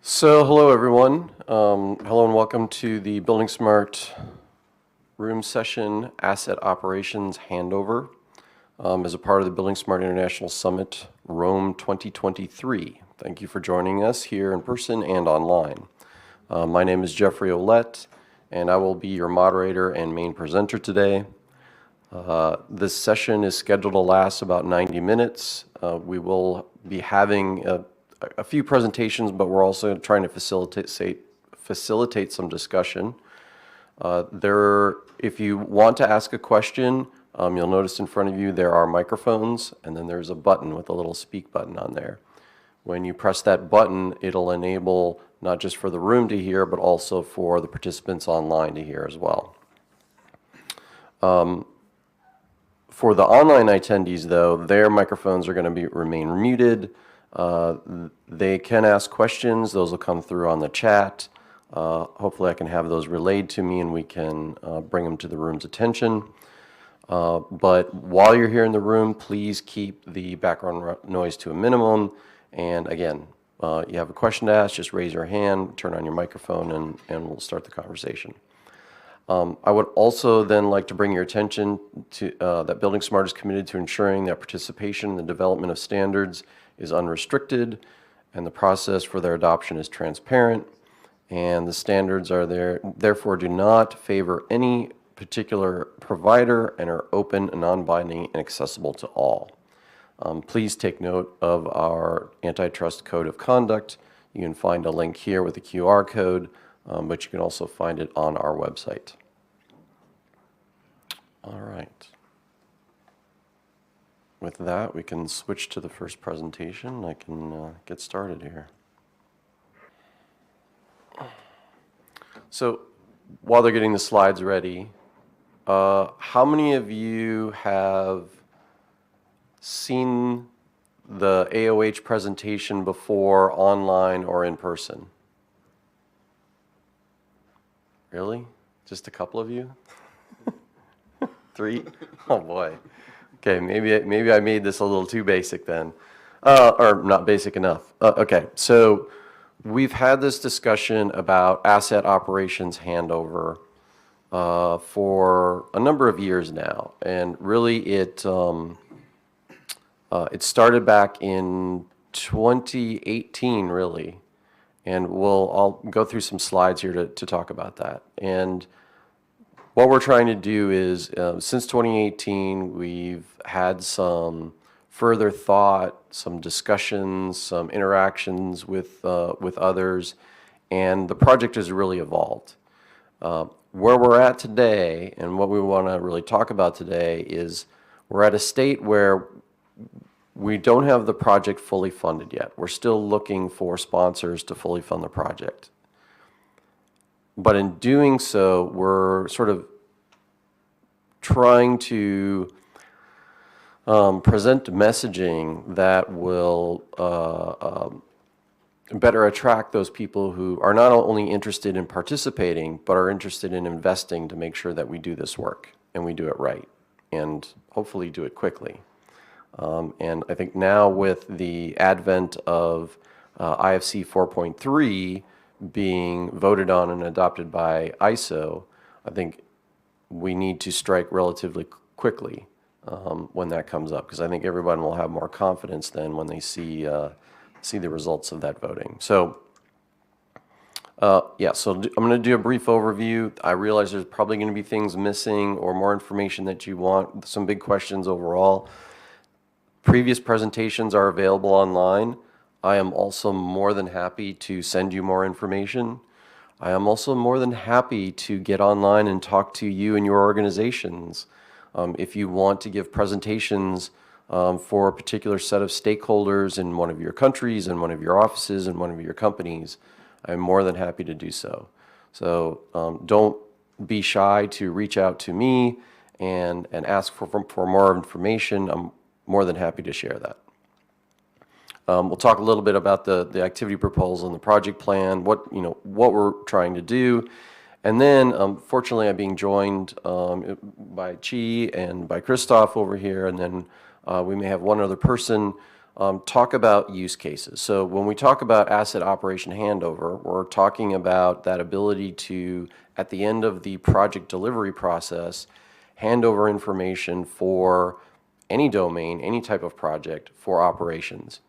So, hello everyone. Hello and welcome to the buildingSMART room session asset operations handover as a part of the buildingSMART International Summit Rome 2023. Thank you for joining us here in person and online. My name is Jeffrey Ouellette, and I will be your moderator and main presenter today. This session is scheduled to last about 90 minutes. We will be having a few presentations, but we're also trying to facilitate some discussion. If you want to ask a question, you'll notice in front of you there are microphones, and then there's a button with a little speak button on there. When you press that button, it'll enable not just for the room to hear, but also for the participants online to hear as well. For the online attendees, though, their microphones are going to remain muted. They can ask questions. Those will come through on the chat. Hopefully I can have those relayed to me and we can bring them to the room's attention. But while you're here in the room, please keep the background noise to a minimum. And again, you have a question to ask, just raise your hand, turn on your microphone, and we'll start the conversation. I would also then like to bring your attention to that buildingSMART is committed to ensuring that participation in the development of standards is unrestricted and the process for their adoption is transparent, and the standards are therefore do not favor any particular provider and are open, non-binding, and accessible to all. Please take note of our antitrust code of conduct. You can find a link here with the QR code, but you can also find it on our website. All right. With that, we can switch to the first presentation. I can get started here. So while they're getting the slides ready, how many of you have seen the AOH presentation before online or in person? Really? Just a couple of you? 3? Oh boy. Okay, maybe I made this a little too basic then, or not basic enough. Okay, so we've had this discussion about asset operations handover for a number of years now, and really it started back in 2018, really, and I'll go through some slides here to talk about that. And what we're trying to do is, since 2018, we've had some further thought, some discussions, some interactions with others, and the project has really evolved. Where we're at today, and what we want to really talk about today, is we're at a state where we don't have the project fully funded yet. We're still looking for sponsors to fully fund the project. But in doing so, we're sort of trying to present messaging that will better attract those people who are not only interested in participating, but are interested in investing to make sure that we do this work and we do it right, and hopefully do it quickly. And I think now with the advent of IFC 4.3 being voted on and adopted by ISO, I think we need to strike relatively quickly when that comes up, because I think everyone will have more confidence then when they see the results of that voting. So yeah, so I'm going to do a brief overview. I realize there's probably going to be things missing or more information that you want, some big questions overall. Previous presentations are available online. I am also more than happy to send you more information. I am also more than happy to get online and talk to you and your organizations. If you want to give presentations for a particular set of stakeholders in one of your countries, in one of your offices, in one of your companies, I'm more than happy to do so. So don't be shy to reach out to me and ask for more information. I'm more than happy to share that. We'll talk a little bit about the activity proposal and the project plan, what we're trying to do, and then fortunately I'm being joined by Chi and by Christoph over here, and then we may have one other person talk about use cases. So when we talk about asset operation handover, we're talking about that ability to, at the end of the project delivery process, hand over information for any domain, any type of project for operations.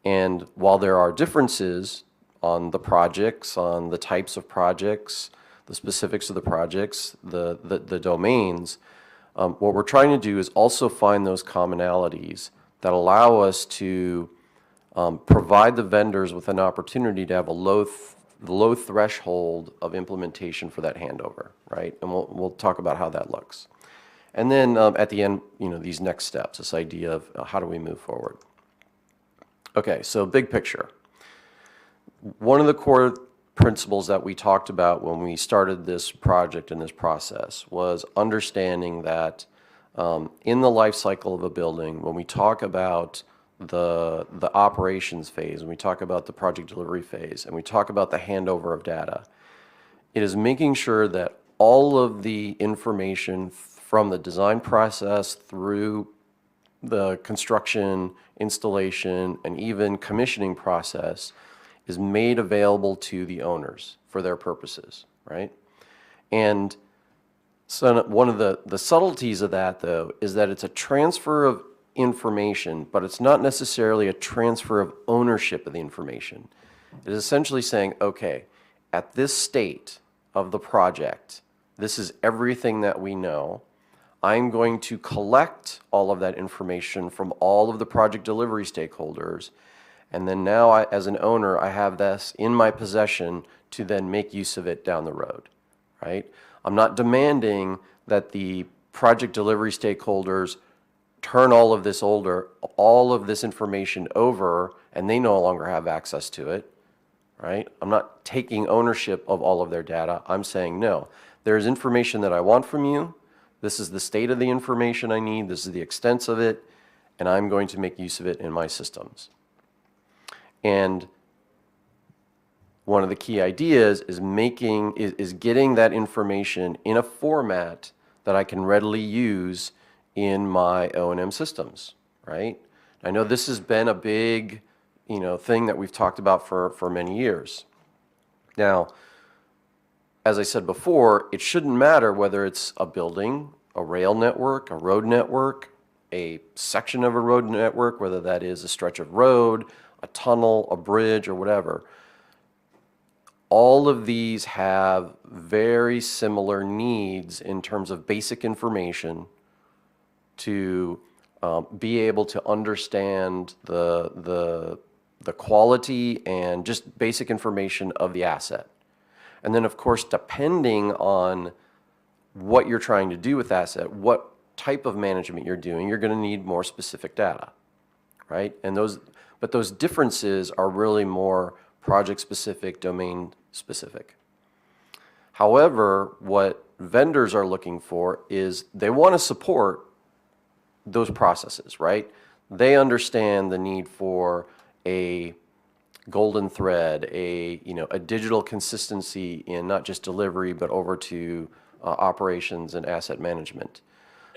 And while there are differences on the projects, on the types of projects, the specifics of the projects, the domains, what we're trying to do is also find those commonalities that allow us to provide the vendors with an opportunity to have a low threshold of implementation for that handover, right? And we'll talk about how that looks. And then at the end, these next steps, this idea of how do we move forward. Okay, so big picture. One of the core principles that we talked about when we started this project and this process was understanding that in the life cycle of a building, when we talk about the operations phase, and we talk about the project delivery phase, and we talk about the handover of data, it is making sure that all of the information from the design process through the construction, installation, and even commissioning process is made available to the owners for their purposes, right? And so one of the subtleties of that, though, is that it's a transfer of information, but it's not necessarily a transfer of ownership of the information. It is essentially saying, okay, at this state of the project, this is everything that we know. I'm going to collect all of that information from all of the project delivery stakeholders, and then now as an owner, I have this in my possession to then make use of it down the road, right? I'm not demanding that the project delivery stakeholders turn all of this information over, and they no longer have access to it, right? I'm not taking ownership of all of their data. I'm saying, no, there's information that I want from you. This is the state of the information I need. This is the extent of it, and I'm going to make use of it in my systems. And one of the key ideas is getting that information in a format that I can readily use in my O&M systems, right? I know this has been a big, thing that we've talked about for many years. Now, as I said before, it shouldn't matter whether it's a building, a rail network, a road network, a section of a road network, whether that is a stretch of road, a tunnel, a bridge, or whatever. All of these have very similar needs in terms of basic information to be able to understand the quality and just basic information of the asset. And then, of course, depending on what you're trying to do with asset, what type of management you're doing, you're going to need more specific data, right? And but those differences are really more project-specific, domain-specific. However, what vendors are looking for is they want to support those processes, right? They understand the need for a golden thread, a digital consistency in not just delivery, but over to operations and asset management.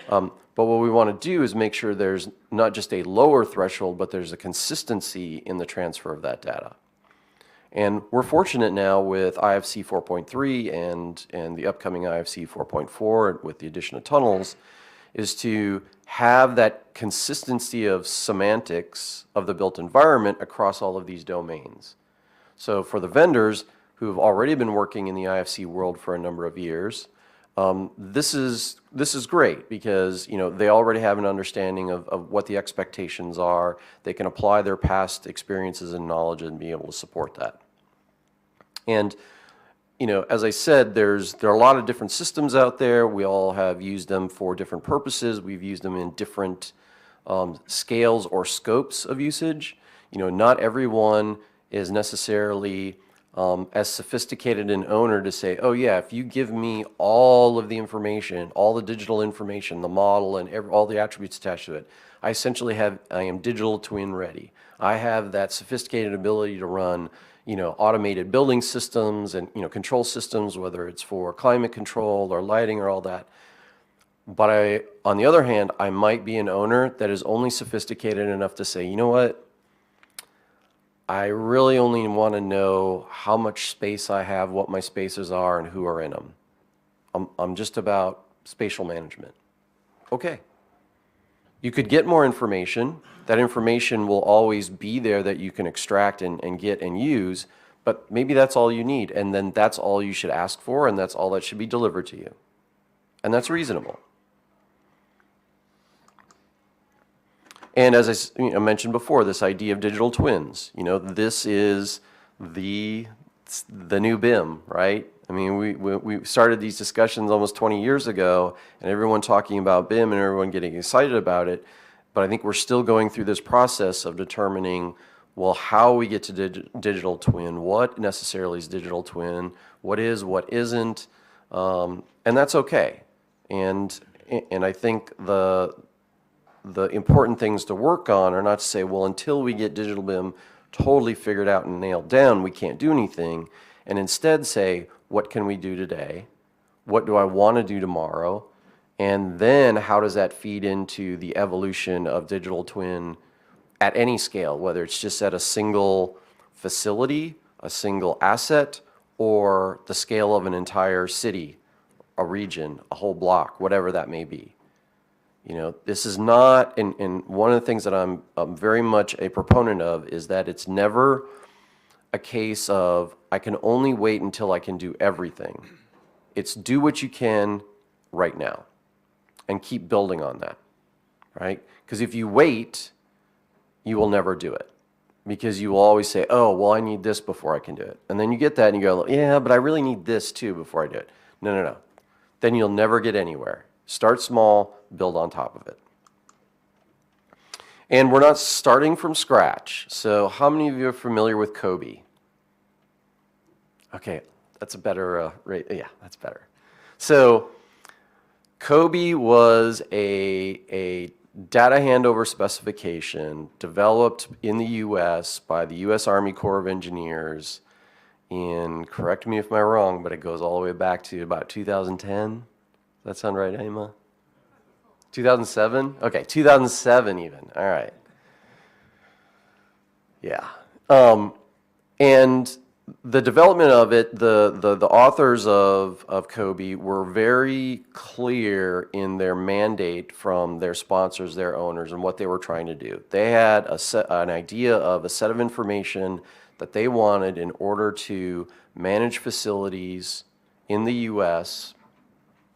But what we want to do is make sure there's not just a lower threshold, but there's a consistency in the transfer of that data. And we're fortunate now with IFC 4.3 and the upcoming IFC 4.4 with the addition of tunnels, is to have that consistency of semantics of the built environment across all of these domains. So for the vendors who have already been working in the IFC world for a number of years, this is great because they already have an understanding of what the expectations are. They can apply their past experiences and knowledge and be able to support that. And as I said, there are a lot of different systems out there. We all have used them for different purposes. We've used them in different scales or scopes of usage. Not everyone is necessarily as sophisticated an owner to say, oh yeah, if you give me all of the information, all the digital information, the model, and all the attributes attached to it, I am digital twin ready. I have that sophisticated ability to run automated building systems and control systems, whether it's for climate control or lighting or all that. But On the other hand, I might be an owner that is only sophisticated enough to say, you know what, I really only want to know how much space I have, what my spaces are, and who are in them. I'm just about spatial management. Okay. You could get more information. That information will always be there that you can extract and get and use, but maybe that's all you need, and then that's all you should ask for, and that's all that should be delivered to you. And that's reasonable. And as I mentioned before, this idea of digital twins, this is the new BIM, right? I mean, we started these discussions almost 20 years ago, and everyone talking about BIM and everyone getting excited about it. But I think we're still going through this process of determining, well, how we get to digital twin, what necessarily is digital twin, what is, what isn't, and that's okay. And I think the important things to work on are not to say, well, until we get digital BIM totally figured out and nailed down, we can't do anything, and instead say, what can we do today? What do I want to do tomorrow? And then how does that feed into the evolution of digital twin at any scale, whether it's just at a single facility, a single asset, or the scale of an entire city, a region, a whole block, whatever that may be. This is not, and one of the things that I'm very much a proponent of is that it's never a case of I can only wait until I can do everything. It's do what you can right now and keep building on that, right? Because if you wait, you will never do it, because you will always say, oh, well, I need this before I can do it. And then you get that and you go, yeah, but I really need this too before I do it. No. Then you'll never get anywhere. Start small, build on top of it. And we're not starting from scratch. So how many of you are familiar with COBie? Okay, that's a better rate. Yeah, that's better. So COBie was a data handover specification developed in the U.S. by the U.S. Army Corps of Engineers in, correct me if I'm wrong, but it goes all the way back to about 2010. Does that sound right, Emma? 2007? Okay, 2007 even. All right. Yeah. And the development of it, the authors of COBie were very clear in their mandate from their sponsors, their owners, and what they were trying to do. They had an idea of a set of information that they wanted in order to manage facilities in the U.S.,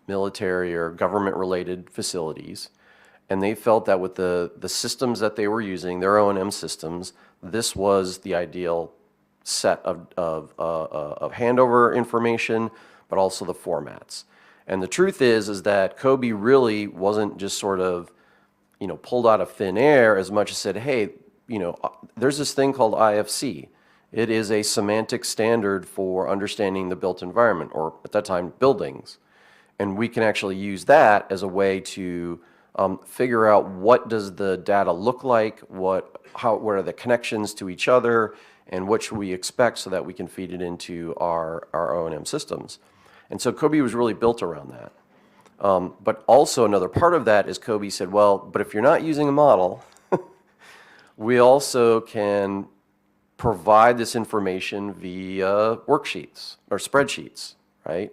military or government-related facilities, and they felt that with the systems that they were using, their O&M systems, this was the ideal set of handover information, but also the formats. And the truth is that COBie really wasn't just sort of, pulled out of thin air as much as said, hey, there's this thing called IFC. It is a semantic standard for understanding the built environment, or at that time, buildings. And we can actually use that as a way to figure out what does the data look like, what are the connections to each other, and what should we expect so that we can feed it into our O&M systems. And so COBie was really built around that. But also another part of that is COBie said, well, but if you're not using a model, we also can provide this information via worksheets or spreadsheets, right?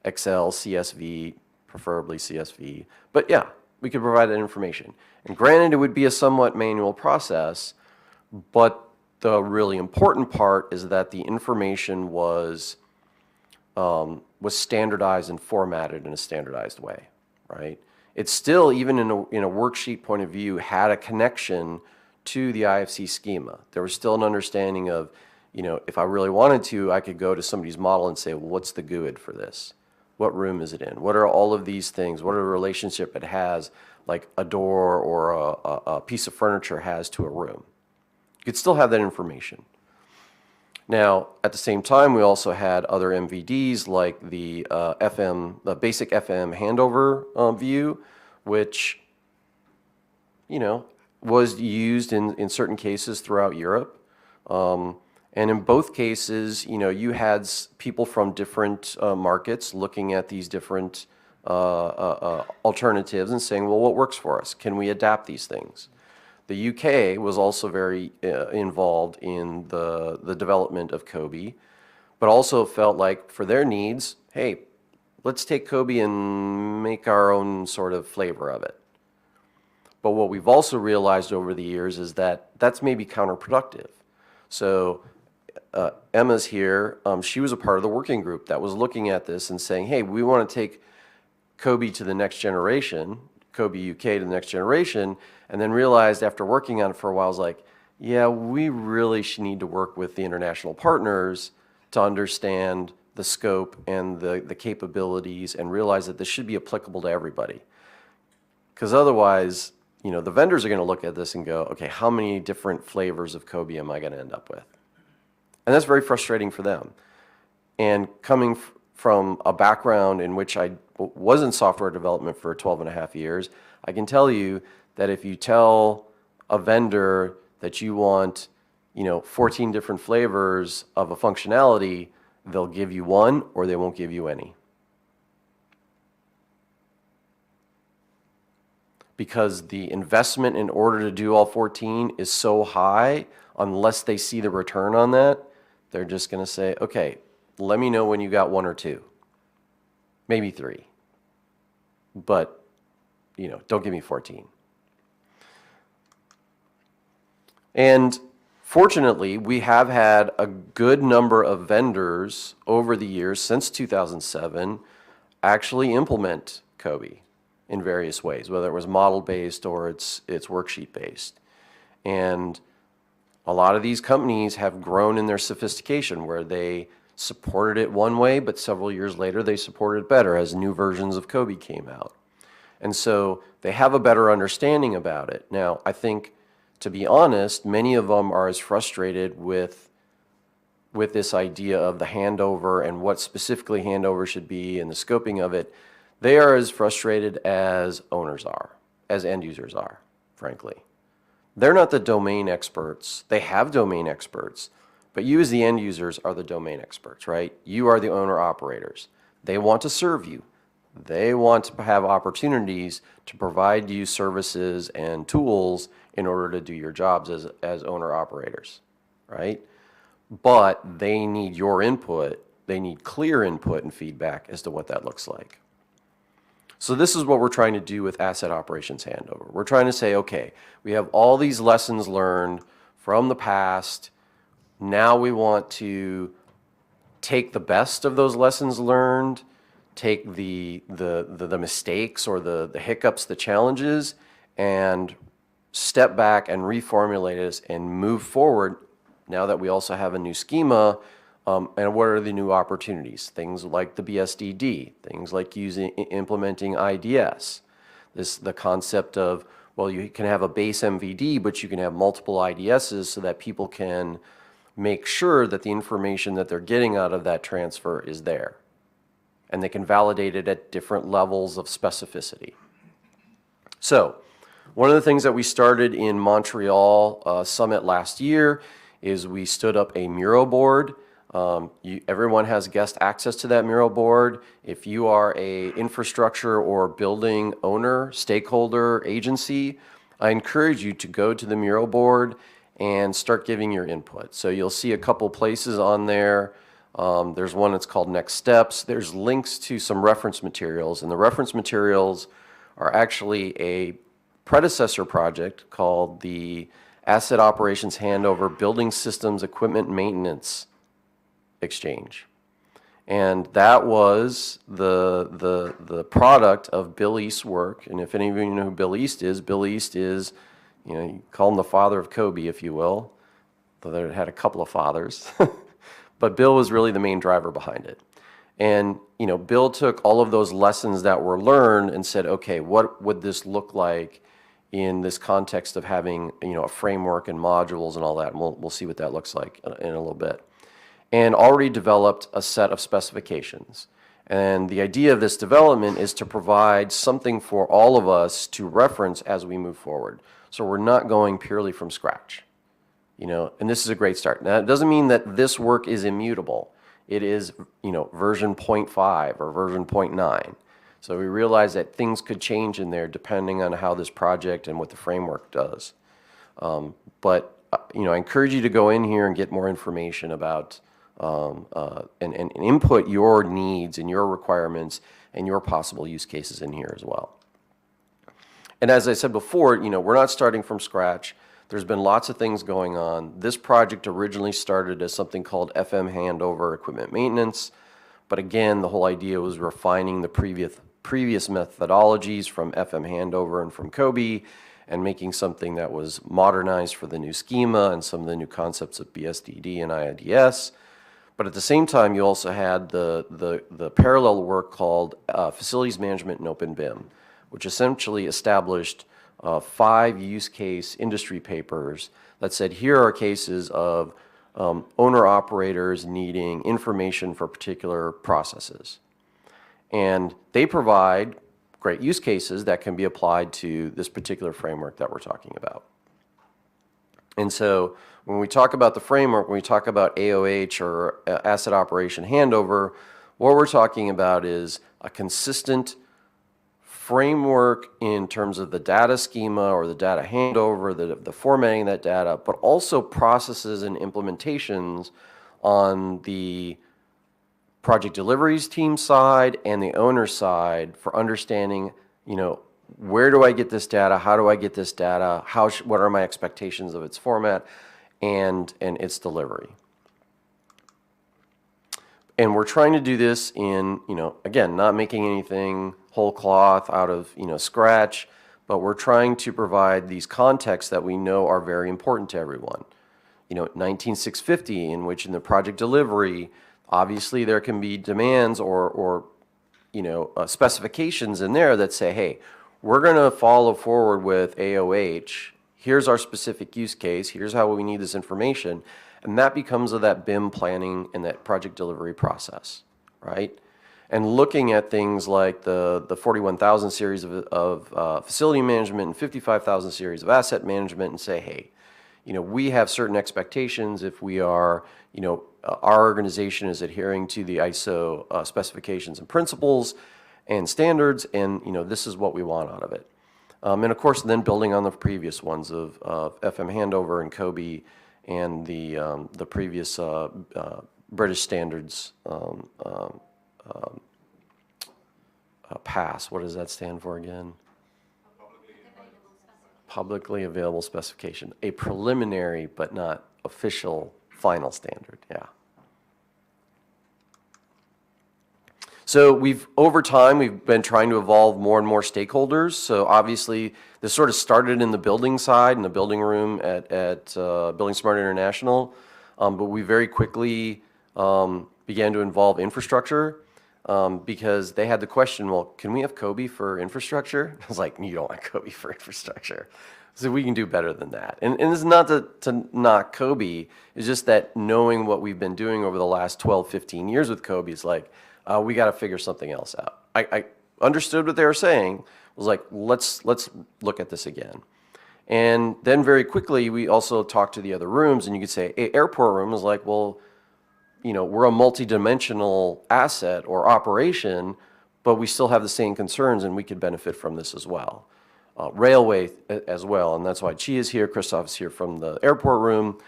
Excel, CSV, preferably CSV. But yeah, we could provide that information. And granted, it would be a somewhat manual process, but the really important part is that the information was standardized and formatted in a standardized way, right? It still, even in a worksheet point of view, had a connection to the IFC schema. There was still an understanding of, if I really wanted to, I could go to somebody's model and say, well, what's the GUID for this? What room is it in? What are all of these things? What are the relationship it has, like a door or a piece of furniture has to a room? You could still have that information. Now, at the same time, we also had other MVDs like the basic FM handover view, which, was used in certain cases throughout Europe. And in both cases, you had people from different markets looking at these different alternatives and saying, well, what works for us? Can we adapt these things? The UK was also very involved in the development of Kobe, but also felt like for their needs, hey, let's take Kobe and make our own sort of flavor of it. But what we've also realized over the years is that that's maybe counterproductive. So Emma's here. She was a part of the working group that was looking at this and saying, hey, we want to take Kobe to the next generation, Kobe UK to the next generation, and then realized after working on it for a while, I was like, yeah, we really should need to work with the international partners to understand the scope and the capabilities and realize that this should be applicable to everybody. Because otherwise, the vendors are going to look at this and go, okay, how many different flavors of Kobe am I going to end up with? And that's very frustrating for them. And coming from a background in which I was in software development for 12 and a half years, I can tell you that if you tell a vendor that you want, 14 different flavors of a functionality, they'll give you one or they won't give you any. Because the investment in order to do all 14 is so high, unless they see the return on that, they're just going to say, okay, let me know when you got one or two, maybe three, but don't give me 14. And fortunately, we have had a good number of vendors over the years since 2007 actually implement Kobe in various ways, whether it was model-based or it's worksheet-based. And a lot of these companies have grown in their sophistication where they supported it one way, but several years later they supported it better as new versions of Kobe came out. And so they have a better understanding about it. Now, I think, to be honest, many of them are as frustrated with this idea of the handover and what specifically handover should be and the scoping of it. They are as frustrated as owners are, as end users are, frankly. They're not the domain experts. They have domain experts, but you as the end users are the domain experts, right? You are the owner operators. They want to serve you. They want to have opportunities to provide you services and tools in order to do your jobs as owner operators, right? But they need your input. They need clear input and feedback as to what that looks like. So this is what we're trying to do with asset operations handover. We're trying to say, okay, we have all these lessons learned from the past. Now we want to take the best of those lessons learned, take the mistakes or the hiccups, the challenges, and step back and reformulate this and move forward now that we also have a new schema. And what are the new opportunities? Things like the BSDD, things like implementing IDS. The concept of, well, you can have a base MVD, but you can have multiple IDSs so that people can make sure that the information that they're getting out of that transfer is there. And they can validate it at different levels of specificity. So, one of the things that we started in Montreal Summit last year is we stood up a Miro board. Everyone has guest access to that Miro board. If you are a infrastructure or building owner, stakeholder, agency, I encourage you to go to the Miro board and start giving your input. So you'll see a couple places on there. There's one that's called Next Steps. There's links to some reference materials, and the reference materials are actually a predecessor project called the Asset Operations Handover Building Systems Equipment Maintenance Exchange. And that was the product of Bill East's work. And if any of you know who Bill East is, you call him the father of Kobe, if you will, though they had a couple of fathers. But Bill was really the main driver behind it. And Bill took all of those lessons that were learned and said, okay, what would this look like in this context of having a framework and modules and all that? And we'll see what that looks like in a little bit. And already developed a set of specifications. And the idea of this development is to provide something for all of us to reference as we move forward. So we're not going purely from scratch. And this is a great start. Now, it doesn't mean that this work is immutable. It is, version 0.5 or version 0.9. So we realized that things could change in there depending on how this project and what the framework does. But I encourage you to go in here and get more information about and input your needs and your requirements and your possible use cases in here as well. And as I said before, we're not starting from scratch. There's been lots of things going on. This project originally started as something called FM handover equipment maintenance. But again, the whole idea was refining the previous methodologies from FM handover and from Kobe and making something that was modernized for the new schema and some of the new concepts of BSDD and IIDS. But at the same time, you also had the parallel work called Facilities Management and Open BIM, which essentially established 5 use case industry papers that said, here are cases of owner-operators needing information for particular processes. And they provide great use cases that can be applied to this particular framework that we're talking about. And so when we talk about the framework, when we talk about AOH or asset operation handover, what we're talking about is a consistent framework in terms of the data schema or the data handover, the formatting of that data, but also processes and implementations on the project deliveries team side and the owner side for understanding, where do I get this data? How do I get this data? What are my expectations of its format and its delivery? And we're trying to do this in, again, not making anything whole cloth out of, scratch, but we're trying to provide these contexts that we know are very important to everyone. 19650, in which in the project delivery, obviously there can be demands or specifications in there that say, hey, we're going to follow forward with AOH. Here's our specific use case. Here's how we need this information. And that becomes of that BIM planning and that project delivery process, right? And looking at things like the 41,000 series of facility management and 55,000 series of asset management and say, hey, we have certain expectations if we are, our organization is adhering to the ISO specifications and principles and standards, and this is what we want out of it. And of course, then building on the previous ones of FM handover and Kobe and the previous British standards PASS. What does that stand for again? Publicly available specification. A preliminary but not official final standard, yeah. So over time, we've been trying to evolve more and more stakeholders. So obviously, this sort of started in the building side, in the building room at buildingSMART International, but we very quickly began to involve infrastructure because they had the question, well, can we have Kobe for infrastructure? I was like, you don't want Kobe for infrastructure. So we can do better than that. And it's not to knock Kobe, it's just that knowing what we've been doing over the last 12, 15 years with Kobe is like, we got to figure something else out. I understood what they were saying. Was like, let's look at this again. And then very quickly, we also talked to the other rooms, and you could say, airport room is like, well, we're a multi-dimensional asset or operation, but we still have the same concerns, and we could benefit from this as well. Railway as well, and that's why Chi is here, Christoph is here from the airport room.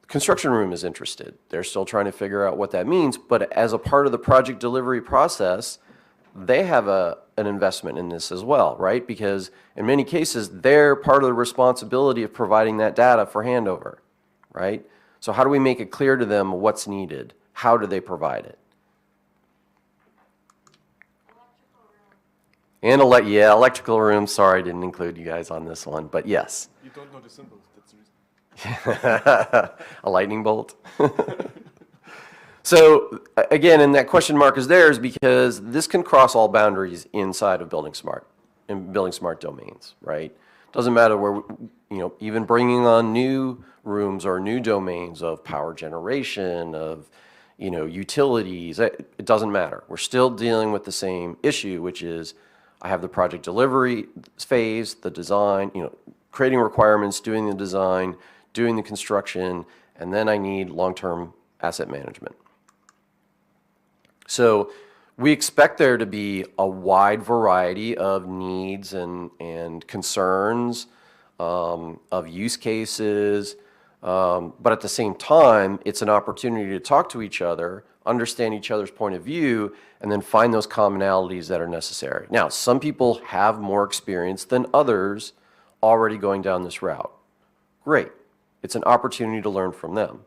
Construction room is interested. They're still trying to figure out what that means, but as a part of the project delivery process, they have an investment in this as well, right? Because in many cases, they're part of the responsibility of providing that data for handover, right? So how do we make it clear to them what's needed? How do they provide it? And electrical room. Sorry, I didn't include you guys on this one, but yes. You don't know the symbols, that's the reason. A lightning bolt. So again, and that question mark is there is because this can cross all boundaries inside of buildingSMART and buildingSMART domains, right? Doesn't matter where, even bringing on new rooms or new domains of power generation, of, utilities, it doesn't matter. We're still dealing with the same issue, which is I have the project delivery phase, the design, creating requirements, doing the design, doing the construction, and then I need long-term asset management. So We expect there to be a wide variety of needs and concerns, of use cases, but at the same time, it's an opportunity to talk to each other, understand each other's point of view, and then find those commonalities that are necessary. Now, some people have more experience than others already going down this route. Great. It's an opportunity to learn from them.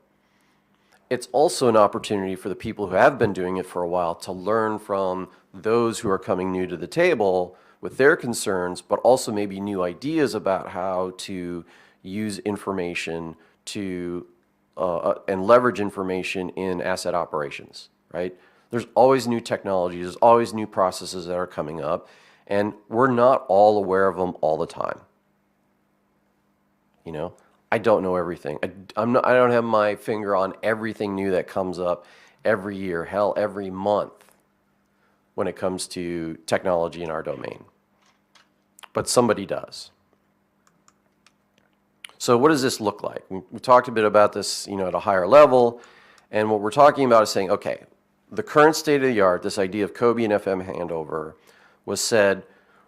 It's also an opportunity for the people who have been doing it for a while to learn from those who are coming new to the table with their concerns, but also maybe new ideas about how to use information to and leverage information in asset operations, right? There's always new technologies, there's always new processes that are coming up, and we're not all aware of them all the time. You know, I don't know everything. I don't have my finger on everything new that comes up every year, hell, every month when it comes to technology in our domain. But somebody does. So what does this look like? We talked a bit about this, at a higher level, and what we're talking about is saying, okay, the current state of the art, this idea of COBie and FM handover, was said,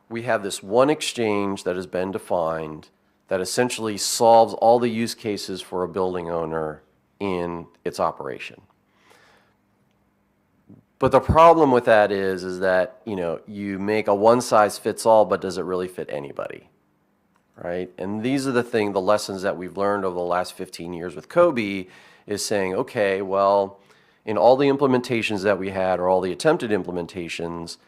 we have this one exchange that has been defined that essentially solves all the use cases for a building owner in its operation. But the problem with that is that, you make a one-size-fits-all, but does it really fit anybody? Right? And these are the lessons that we've learned over the last 15 years with COBie is saying, okay, well, in all the implementations that we had or all the attempted implementations,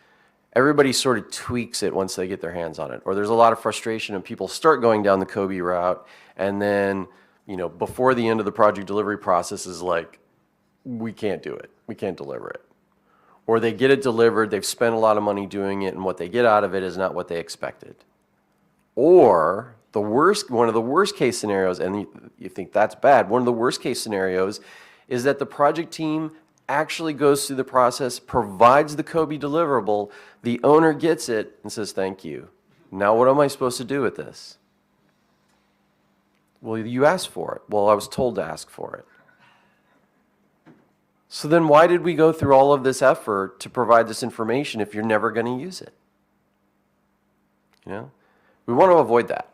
everybody sort of tweaks it once they get their hands on it. Or there's a lot of frustration and people start going down the COBie route and then, before the end of the project delivery process is like, we can't do it. We can't deliver it. Or they get it delivered, they've spent a lot of money doing it, and what they get out of it is not what they expected. Or one of the worst case scenarios, and you think that's bad, one of the worst case scenarios is that the project team actually goes through the process, provides the COBie deliverable, the owner gets it and says, thank you. Now what am I supposed to do with this? Well, you asked for it. Well, I was told to ask for it. So then why did we go through all of this effort to provide this information if you're never going to use it? We want to avoid that.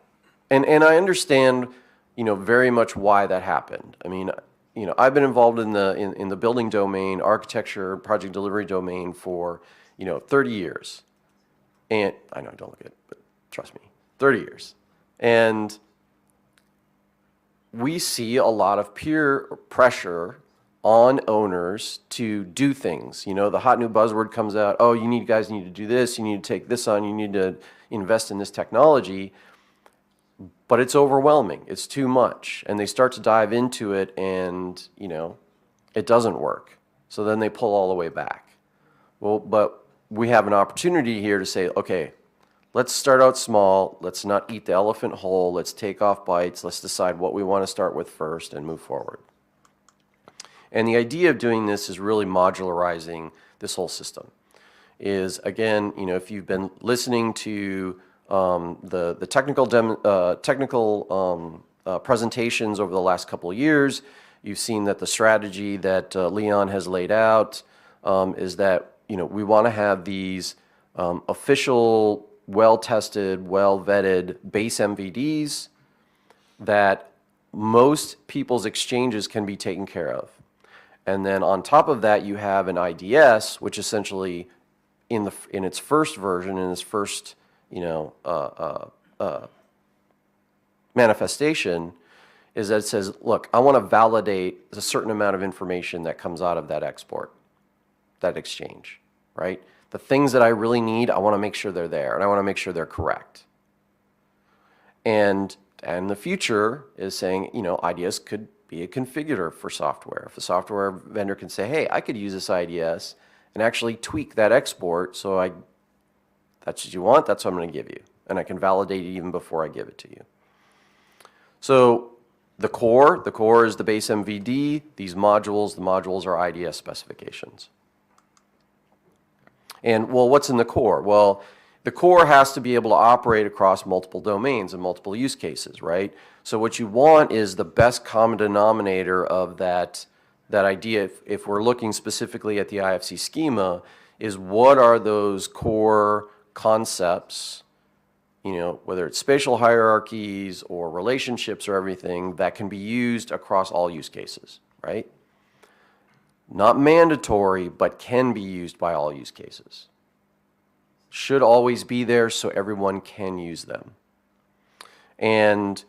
And I understand, very much why that happened. I mean, I've been involved in the building domain, architecture, project delivery domain for, 30 years. And I know, don't look at it, but trust me, 30 years. And we see a lot of peer pressure on owners to do things. The hot new buzzword comes out, oh, you guys need to do this, you need to take this on, you need to invest in this technology. But it's overwhelming. It's too much. And they start to dive into it and, it doesn't work. So then they pull all the way back. Well, but we have an opportunity here to say, okay, let's start out small. Let's not eat the elephant whole. Let's take off bites. Let's decide what we want to start with first and move forward. And the idea of doing this is really modularizing this whole system. Is, again, if you've been listening to the technical presentations over the last couple of years, you've seen that the strategy that Leon has laid out is that we want to have these official, well-tested, well-vetted base MVDs that most people's exchanges can be taken care of. And then on top of that, you have an IDS, which essentially in its first version, in its first manifestation, is that it says, look, I want to validate a certain amount of information that comes out of that export, that exchange, right? The things that I really need, I want to make sure they're there, and I want to make sure they're correct. And the future is saying, IDS could be a configurator for software. If the software vendor can say, hey, I could use this IDS and actually tweak that export, so that's what you want, that's what I'm going to give you. And I can validate it even before I give it to you. So the core is the base MVD. These modules, the modules are IDS specifications. And, well, what's in the core? Well, the core has to be able to operate across multiple domains and multiple use cases, right? So what you want is the best common denominator of that idea. If we're looking specifically at the IFC schema, is what are those core concepts, whether it's spatial hierarchies or relationships or everything that can be used across all use cases, right? Not mandatory, but can be used by all use cases. Should always be there so everyone can use them. And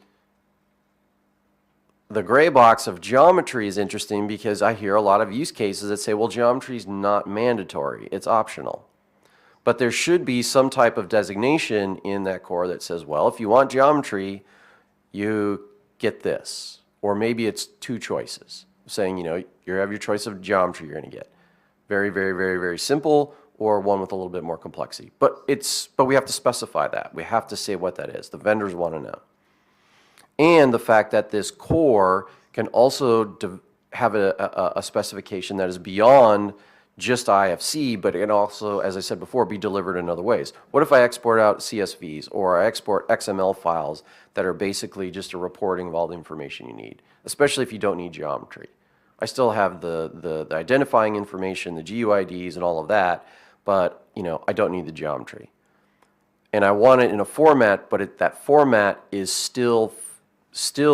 the gray box of geometry is interesting because I hear a lot of use cases that say, well, geometry is not mandatory, it's optional. But there should be some type of designation in that core that says, well, if you want geometry, you get this. Or maybe it's two choices, saying, you have your choice of geometry you're going to get. Very, very, very, very simple, or one with a little bit more complexity. But we have to specify that. We have to say what that is. The vendors want to know. And the fact that this core can also have a specification that is beyond just IFC, but it can also, as I said before, be delivered in other ways. What if I export out CSVs or I export XML files that are basically just a reporting of all the information you need, especially if you don't need geometry? I still have the identifying information, the GUIDs and all of that, but I don't need the geometry. And I want it in a format, but that format is still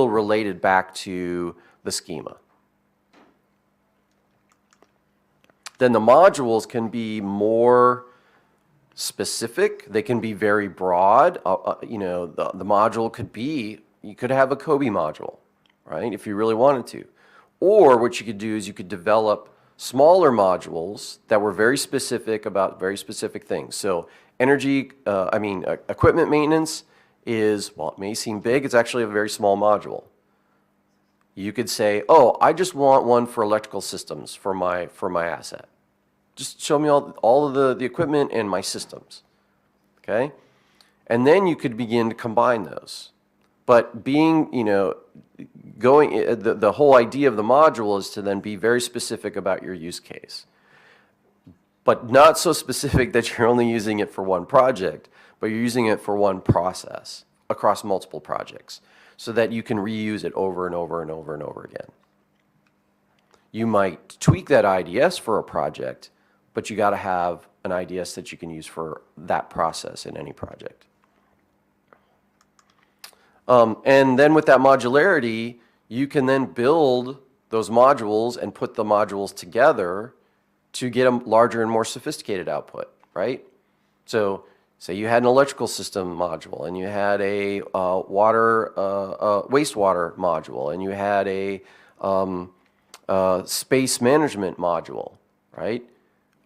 related back to the schema. Then the modules can be more specific. They can be very broad. The module could be, you could have a Kobe module, right, if you really wanted to. Or what you could do is you could develop smaller modules that were very specific about very specific things. So equipment maintenance is, well, it may seem big, it's actually a very small module. You could say, oh, I just want one for electrical systems for my asset. Just show me all of the equipment and my systems, okay? And then you could begin to combine those. But the whole idea of the module is to then be very specific about your use case. But not so specific that you're only using it for one project, but you're using it for one process across multiple projects so that you can reuse it over and over and over and over again. You might tweak that IDS for a project, but you got to have an IDS that you can use for that process in any project. And then with that modularity, you can then build those modules and put the modules together to get a larger and more sophisticated output, right? So say you had an electrical system module, and you had a wastewater module, and you had a space management module, right?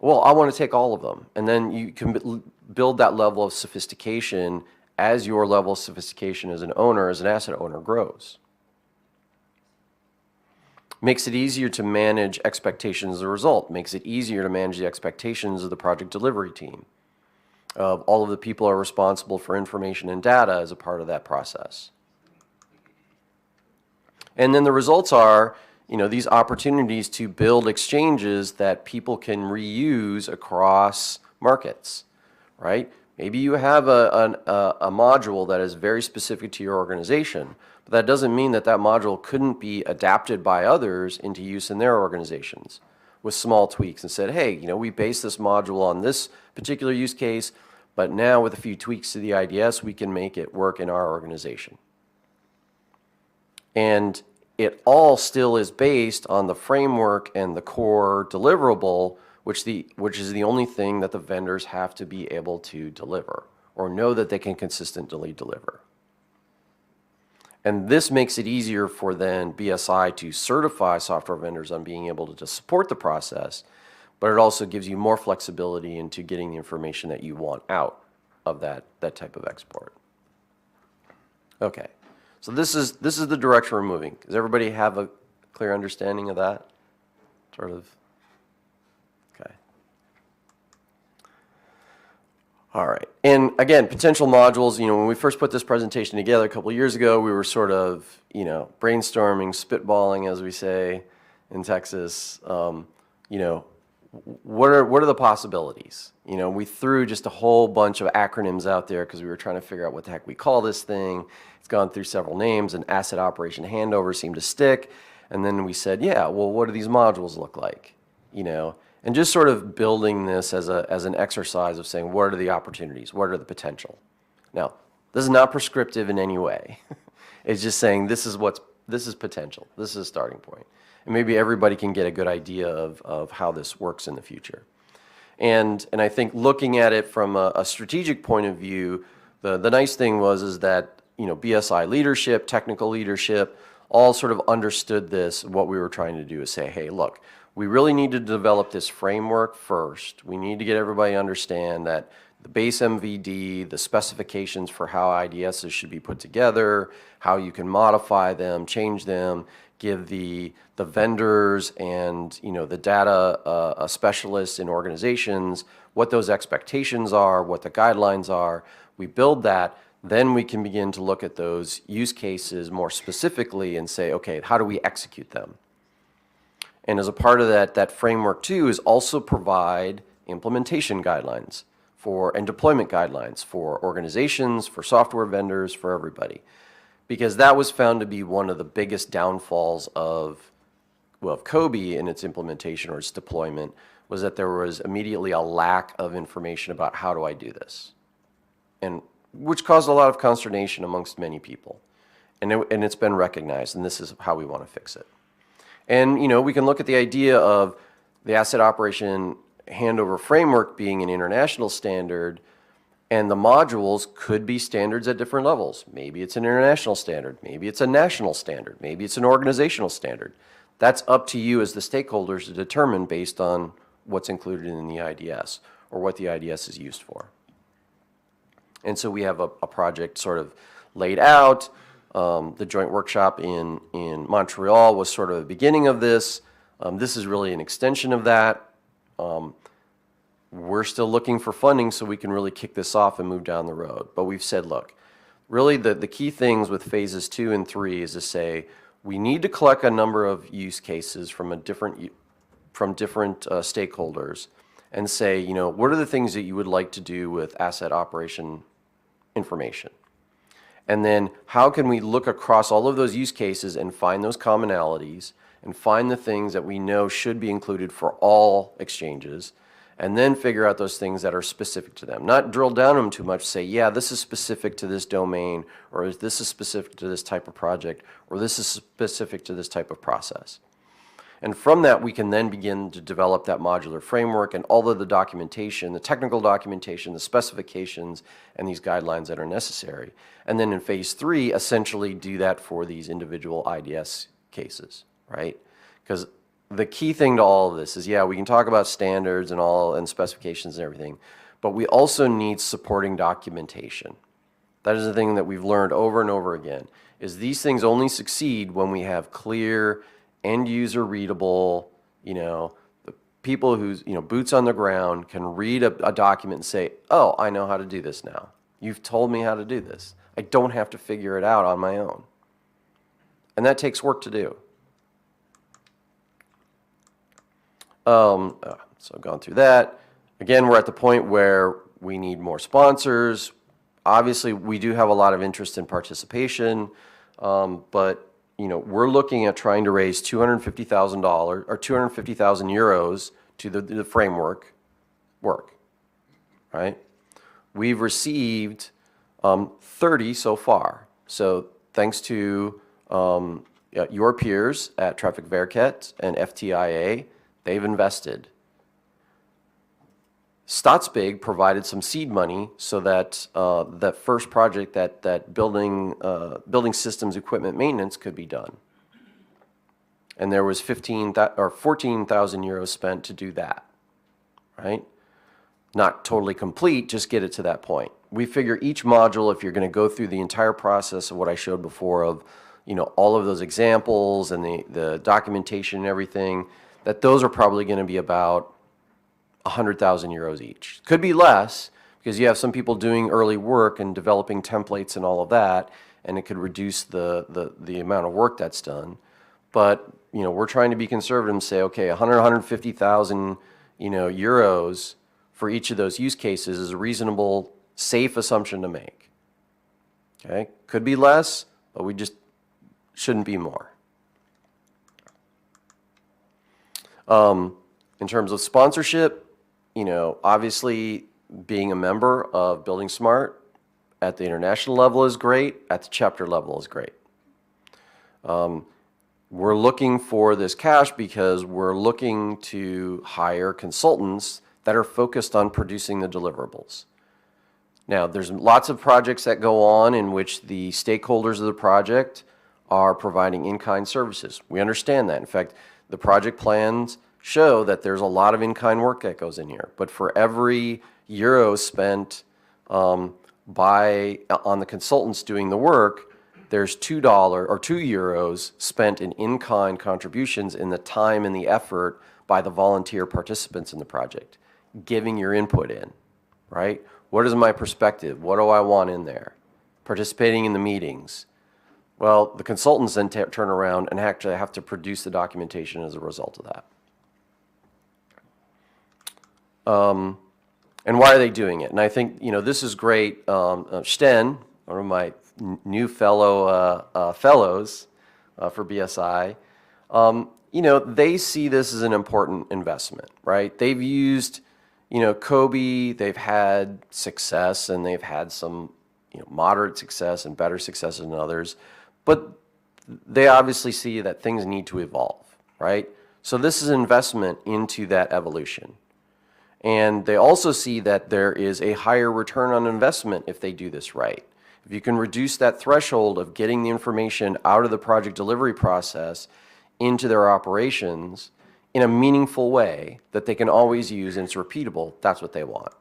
Well, I want to take all of them, and then you can build that level of sophistication as your level of sophistication as an owner, as an asset owner, grows. Makes it easier to manage expectations as a result. Makes it easier to manage the expectations of the project delivery team. All of the people are responsible for information and data as a part of that process. And then the results are, these opportunities to build exchanges that people can reuse across markets, right? Maybe you have a module that is very specific to your organization, but that doesn't mean that that module couldn't be adapted by others into use in their organizations with small tweaks and said, hey, we base this module on this particular use case, but now with a few tweaks to the IDS, we can make it work in our organization. And it all still is based on the framework and the core deliverable, which is the only thing that the vendors have to be able to deliver or know that they can consistently deliver. And this makes it easier for then BSI to certify software vendors on being able to support the process, but it also gives you more flexibility into getting the information that you want out of that type of export. Okay, so this is the direction we're moving. Does everybody have a clear understanding of that? Sort of. Okay. All right, and again, potential modules, when we first put this presentation together a couple of years ago, we were sort of, brainstorming, spitballing, as we say in Texas, what are the possibilities? We threw just a whole bunch of acronyms out there because we were trying to figure out what the heck we call this thing. It's gone through several names, and asset operation handover seemed to stick. And then we said, yeah, well, what do these modules look like? and just sort of building this as an exercise of saying, what are the opportunities? What are the potential? Now, this is not prescriptive in any way. It's just saying this is potential. This is a starting point. And maybe everybody can get a good idea of how this works in the future. And I think looking at it from a strategic point of view, the nice thing is that, you know, BSI leadership, technical leadership, all sort of understood this. What we were trying to do is say, hey, look, we really need to develop this framework first. We need to get everybody to understand that the base MVD, the specifications for how IDSs should be put together, how you can modify them, change them, give the vendors and, you know, the data specialists in organizations what those expectations are, what the guidelines are. We build that, then we can begin to look at those use cases more specifically and say, okay, how do we execute them? And as a part of that framework too is also provide implementation guidelines and deployment guidelines for organizations, for software vendors, for everybody. Because that was found to be one of the biggest downfalls of COBE in its implementation or its deployment, was that there was immediately a lack of information about how do I do this, and which caused a lot of consternation amongst many people. And it's been recognized, and this is how we want to fix it. And, you know, we can look at the idea of the asset operation handover framework being an international standard, and the modules could be standards at different levels. Maybe it's an international standard, maybe it's a national standard, maybe it's an organizational standard. That's up to you as the stakeholders to determine based on what's included in the IDS or what the IDS is used for. And so we have a project sort of laid out. The joint workshop in Montreal was sort of the beginning of this. This is really an extension of that. We're still looking for funding so we can really kick this off and move down the road. But we've said, look, really the key things with phases 2 and 3 is to say we need to collect a number of use cases from different stakeholders and say, you know, what are the things that you would like to do with asset operation information? And then how can we look across all of those use cases and find those commonalities and find the things that we know should be included for all exchanges, and then figure out those things that are specific to them. Not drill down on them too much, say, yeah, this is specific to this domain, or this is specific to this type of project, or this is specific to this type of process. And from that, we can then begin to develop that modular framework and all of the documentation, the technical documentation, the specifications, and these guidelines that are necessary. And then in phase 3, essentially do that for these individual IDS cases, right? Because the key thing to all of this is, yeah, we can talk about standards and specifications and everything, but we also need supporting documentation. That is the thing that we've learned over and over again, is these things only succeed when we have clear, end-user readable, you know, the people who's, you know, boots on the ground can read a document and say, oh, I know how to do this now. You've told me how to do this. I don't have to figure it out on my own. And that takes work to do. So I've gone through that. Again, we're at the point where we need more sponsors. Obviously, we do have a lot of interest in participation, but you know, we're looking at trying to raise $250,000 or 250,000 euros to the framework work, right? We've received 30 so far. So thanks to your peers at Traffic Verket and FTIA, they've invested. Statsbig provided some seed money so that that first project, that building systems equipment maintenance, could be done. And there was 14,000 euros spent to do that, right? Not totally complete, just get it to that point. We figure each module, if you're going to go through the entire process of what I showed before of, you know, all of those examples and the documentation and everything, that those are probably going to be about 100,000 euros each. Could be less because you have some people doing early work and developing templates and all of that, and it could reduce the amount of work that's done. But you know, we're trying to be conservative and say, okay, 150,000 euros for each of those use cases is a reasonable, safe assumption to make. Okay, could be less, but we just shouldn't be more. In terms of sponsorship, obviously being a member of buildingSMART at the international level is great, at the chapter level is great. We're looking for this cash because we're looking to hire consultants that are focused on producing the deliverables. Now, there's lots of projects that go on in which the stakeholders of the project are providing in-kind services. We understand that. In fact, the project plans show that there's a lot of in-kind work that goes in here. But for every euro spent on the consultants doing the work, there's $2 or €2 spent in-kind contributions in the time and the effort by the volunteer participants in the project, giving your input in, right? What is my perspective? What do I want in there? Participating in the meetings. Well, the consultants then turn around and actually have to produce the documentation as a result of that. And why are they doing it? And I think, this is great. Sten, one of my new fellows for BSI, they see this as an important investment, right? They've used, Kobe, they've had success, and they've had some, moderate success and better success than others, but they obviously see that things need to evolve, right? So this is an investment into that evolution. And they also see that there is a higher return on investment if they do this right. If you can reduce that threshold of getting the information out of the project delivery process into their operations in a meaningful way that they can always use and it's repeatable, that's what they want.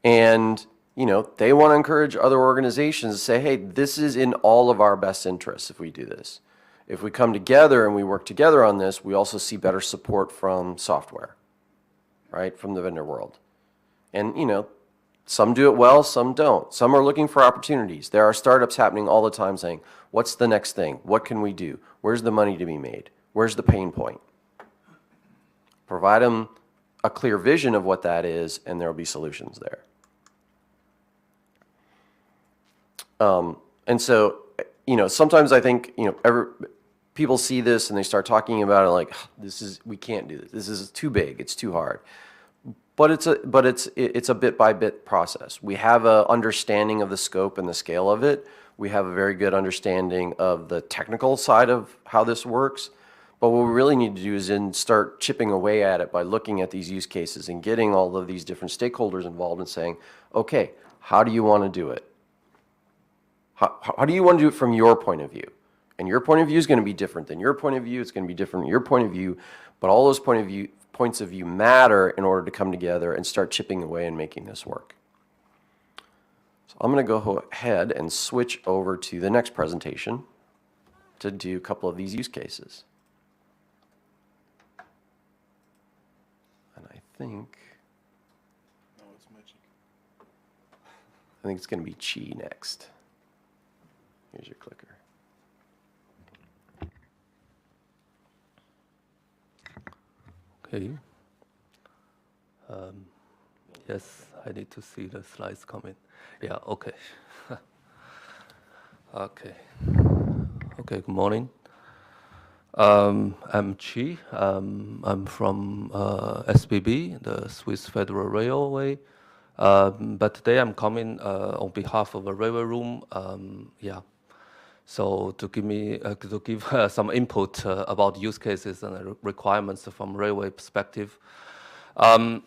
And, they want to encourage other organizations to say, hey, this is in all of our best interests if we do this. If we come together and we work together on this, we also see better support from software, right, from the vendor world. And, some do it well, some don't. Some are looking for opportunities. There are startups happening all the time saying, what's the next thing? What can we do? Where's the money to be made? Where's the pain point? Provide them a clear vision of what that is, and there will be solutions there. And so, sometimes I think, people see this and they start talking about it like, we can't do this. This is too big. It's too hard. But it's a bit by bit process. We have an understanding of the scope and the scale of it. We have a very good understanding of the technical side of how this works. But what we really need to do is start chipping away at it by looking at these use cases and getting all of these different stakeholders involved and saying, okay, how do you want to do it? How do you want to do it from your point of view? And your point of view is going to be different than your point of view. It's going to be different than your point of view. But all those points of view matter in order to come together and start chipping away and making this work. So I'm going to go ahead and switch over to the next presentation to do a couple of these use cases. And I think it's going to be Chi next. Here's your clicker. Okay. Yes, I need to see the slides coming. Yeah, okay. Okay. Okay, good morning. I'm Chi. I'm from SBB, the Swiss Federal Railway. But today I'm coming on behalf of the Railway Room. So to give some input about use cases and requirements from railway perspective. Well,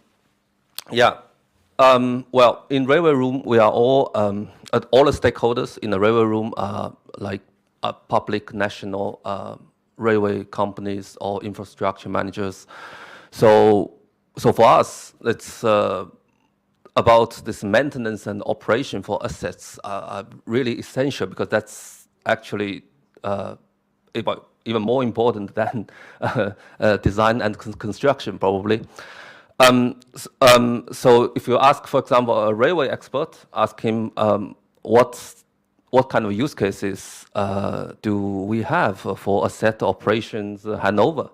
in Railway Room, we are all the stakeholders in the Railway Room are like public, national railway companies or infrastructure managers. So for us, it's about this maintenance and operation for assets are really essential because that's actually even more important than design and construction, probably. So if you ask, for example, a railway expert, ask him what kind of use cases do we have for asset operations handover,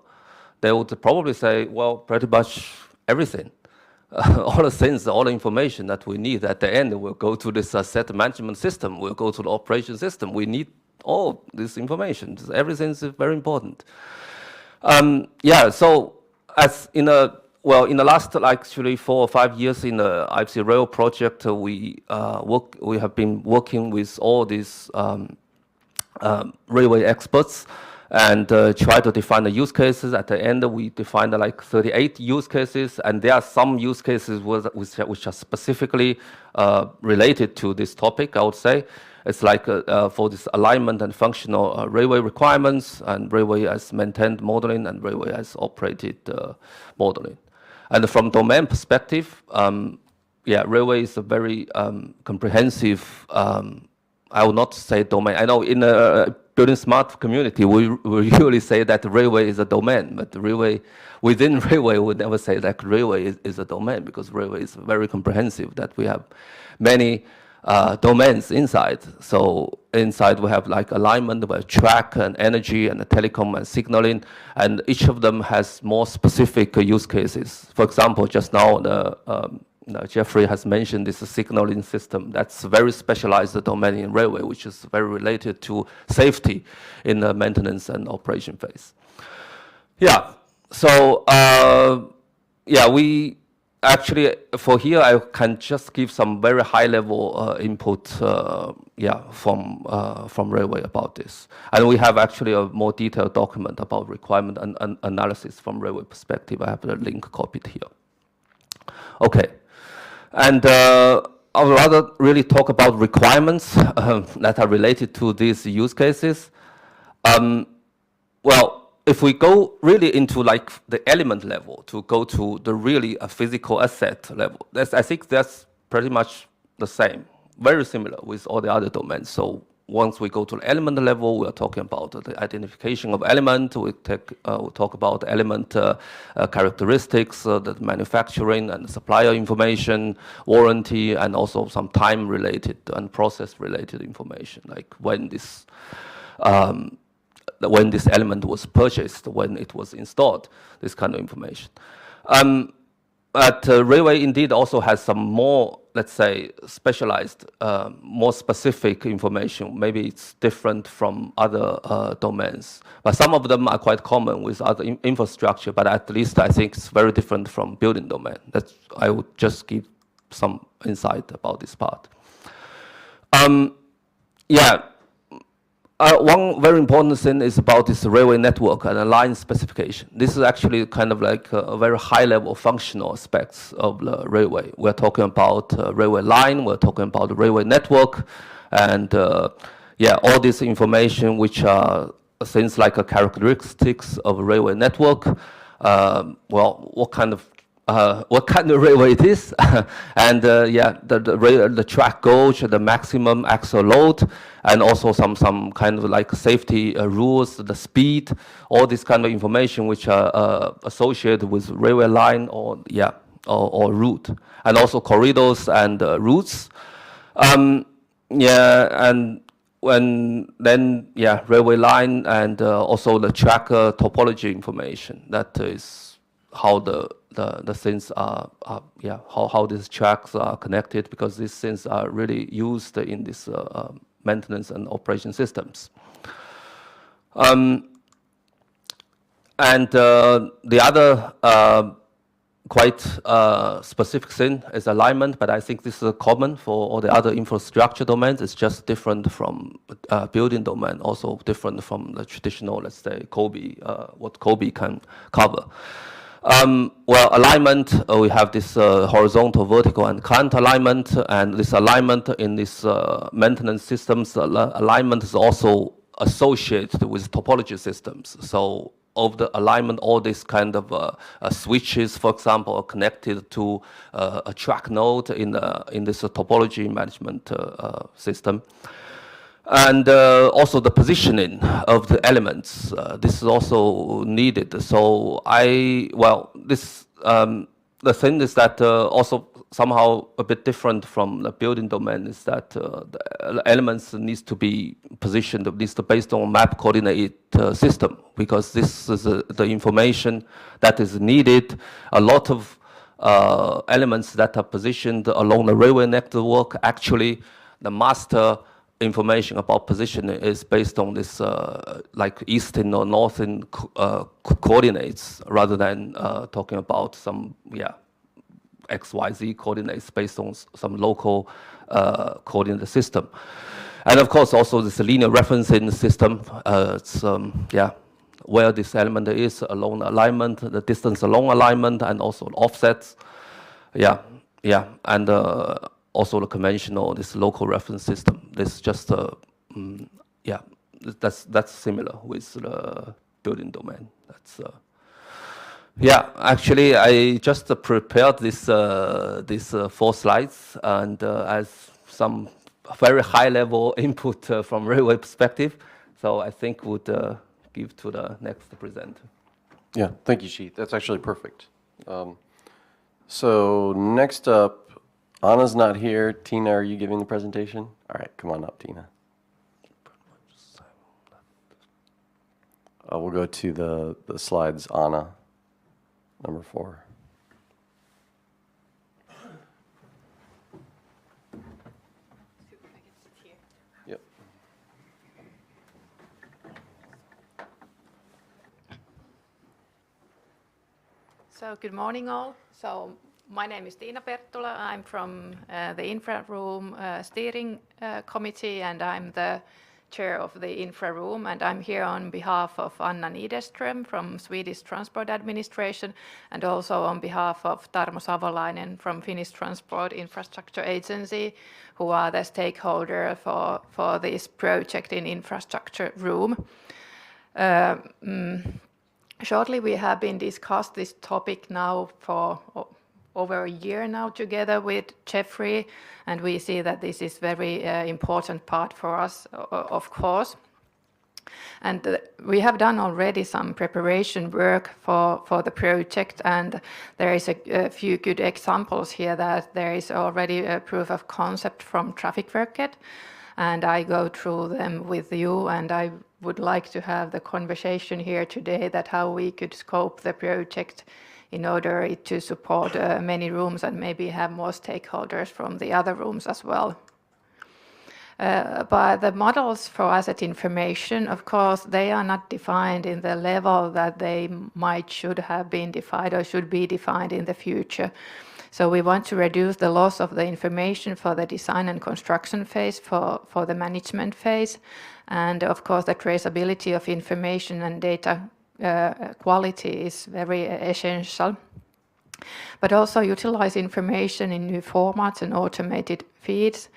they would probably say, well, pretty much everything. All the things, all the information that we need at the end will go to this asset management system, will go to the operation system. We need all this information. Everything is very important. Yeah, so as in a in the last actually 4 or 5 years in the IFC Rail project, we have been working with all these railway experts and try to define the use cases. At the end, we defined like 38 use cases, and there are some use cases which are specifically related to this topic, I would say. It's like for this alignment and functional railway requirements, and railway as maintained modeling, and railway as operated modeling. And from domain perspective, yeah, railway is a very comprehensive, I will not say domain. I know in the buildingSMART community, we usually say that railway is a domain, but railway, within railway, we would never say that railway is a domain, because railway is very comprehensive, that we have many domains inside. So inside we have like alignment, we have track and energy and telecom and signaling, and each of them has more specific use cases. For example, just now Jeffrey has mentioned this signaling system. That's a very specialized domain in railway, which is very related to safety in the maintenance and operation phase. Yeah, so yeah, we actually, for here, I can just give some very high-level input, yeah, from railway about this. And we have actually a more detailed document about requirement and analysis from railway perspective. I have the link copied here. Okay, and I would rather really talk about requirements that are related to these use cases. Well, if we go really into like the element level, to go to the really physical asset level, I think that's pretty much the same, very similar with all the other domains. So once we go to the element level, we are talking about the identification of element. We talk about element characteristics, the manufacturing and supplier information, warranty, and also some time-related and process-related information, like when this element was purchased, when it was installed, this kind of information. But railway indeed also has some more, let's say, specialized, more specific information. Maybe it's different from other domains, but some of them are quite common with other infrastructure, but at least I think it's very different from building domain. That's, I would just give some insight about this part. Yeah. One very important thing is about this railway network and the line specification. This is actually kind of like a very high-level functional aspects of the railway. We're talking about railway line, we're talking about the railway network, and yeah, all this information which are things like characteristics of a railway network. Well, what kind of railway it is, and yeah, the track gauge, the maximum axle load, and also some kind of like safety rules, the speed, all this kind of information which are associated with railway line or yeah or route, and also corridors and routes. Yeah, and then yeah, railway line and also the track topology information. That is how the things are yeah, how these tracks are connected, because these things are really used in this maintenance and operation systems. And the other quite specific thing is alignment, but I think this is common for all the other infrastructure domains. It's just different from building domain, also different from the traditional, let's say, COBE, what COBE can cover. Well, alignment, we have this horizontal, vertical, and current alignment, and this alignment in this maintenance systems, alignment is also associated with topology systems. So of the alignment, all these kind of switches, for example, are connected to a track node in this topology management system. And also the positioning of the elements, this is also needed. So this the thing is that also somehow a bit different from the building domain is that the elements needs to be positioned at least based on map coordinate system, because this is the information that is needed. A lot of elements that are positioned along the railway network, actually the master information about positioning is based on this like eastern or northern coordinates rather than talking about some XYZ coordinates based on some local coordinate system. And of course, also this linear referencing system. It's where this element is along alignment, the distance along alignment, and also offsets. And also the conventional, this local reference system. This just that's similar with the building domain. That's actually I just prepared this these 4 slides, and as some very high level input from railway perspective. So I think would give to the next presenter. Yeah, thank you, Shi. That's actually perfect. So next up, Anna's not here. Tina, are you giving the presentation? All right, come on up, Tina. We'll go to the slides, Anna, number 4. Yep. So good morning all. So my name is Tiina Perttula. I'm from the Infra Room Steering Committee, and I'm the chair of the Infra Room, and I'm here on behalf of Anna Niederström from Swedish Transport Administration, and also on behalf of Tarmo Savolainen from Finnish Transport Infrastructure Agency, who are the stakeholder for this project in Infrastructure Room. Shortly, we have been discussed this topic now for over a year now together with Jeffrey, and we see that this is very important part for us, of course. And we have done already some preparation work for the project, and there is a few good examples here that there is already a proof of concept from Trafikverket, and I go through them with you, and I would like to have the conversation here today that how we could scope the project in order to support many rooms and maybe have more stakeholders from the other rooms as well. But the models for asset information, of course, they are not defined in the level that they should have been defined or should be defined in the future. So we want to reduce the loss of the information for the design and construction phase, for the management phase, and of course the traceability of information and data quality is very essential. But also utilize information in new formats and automated feeds,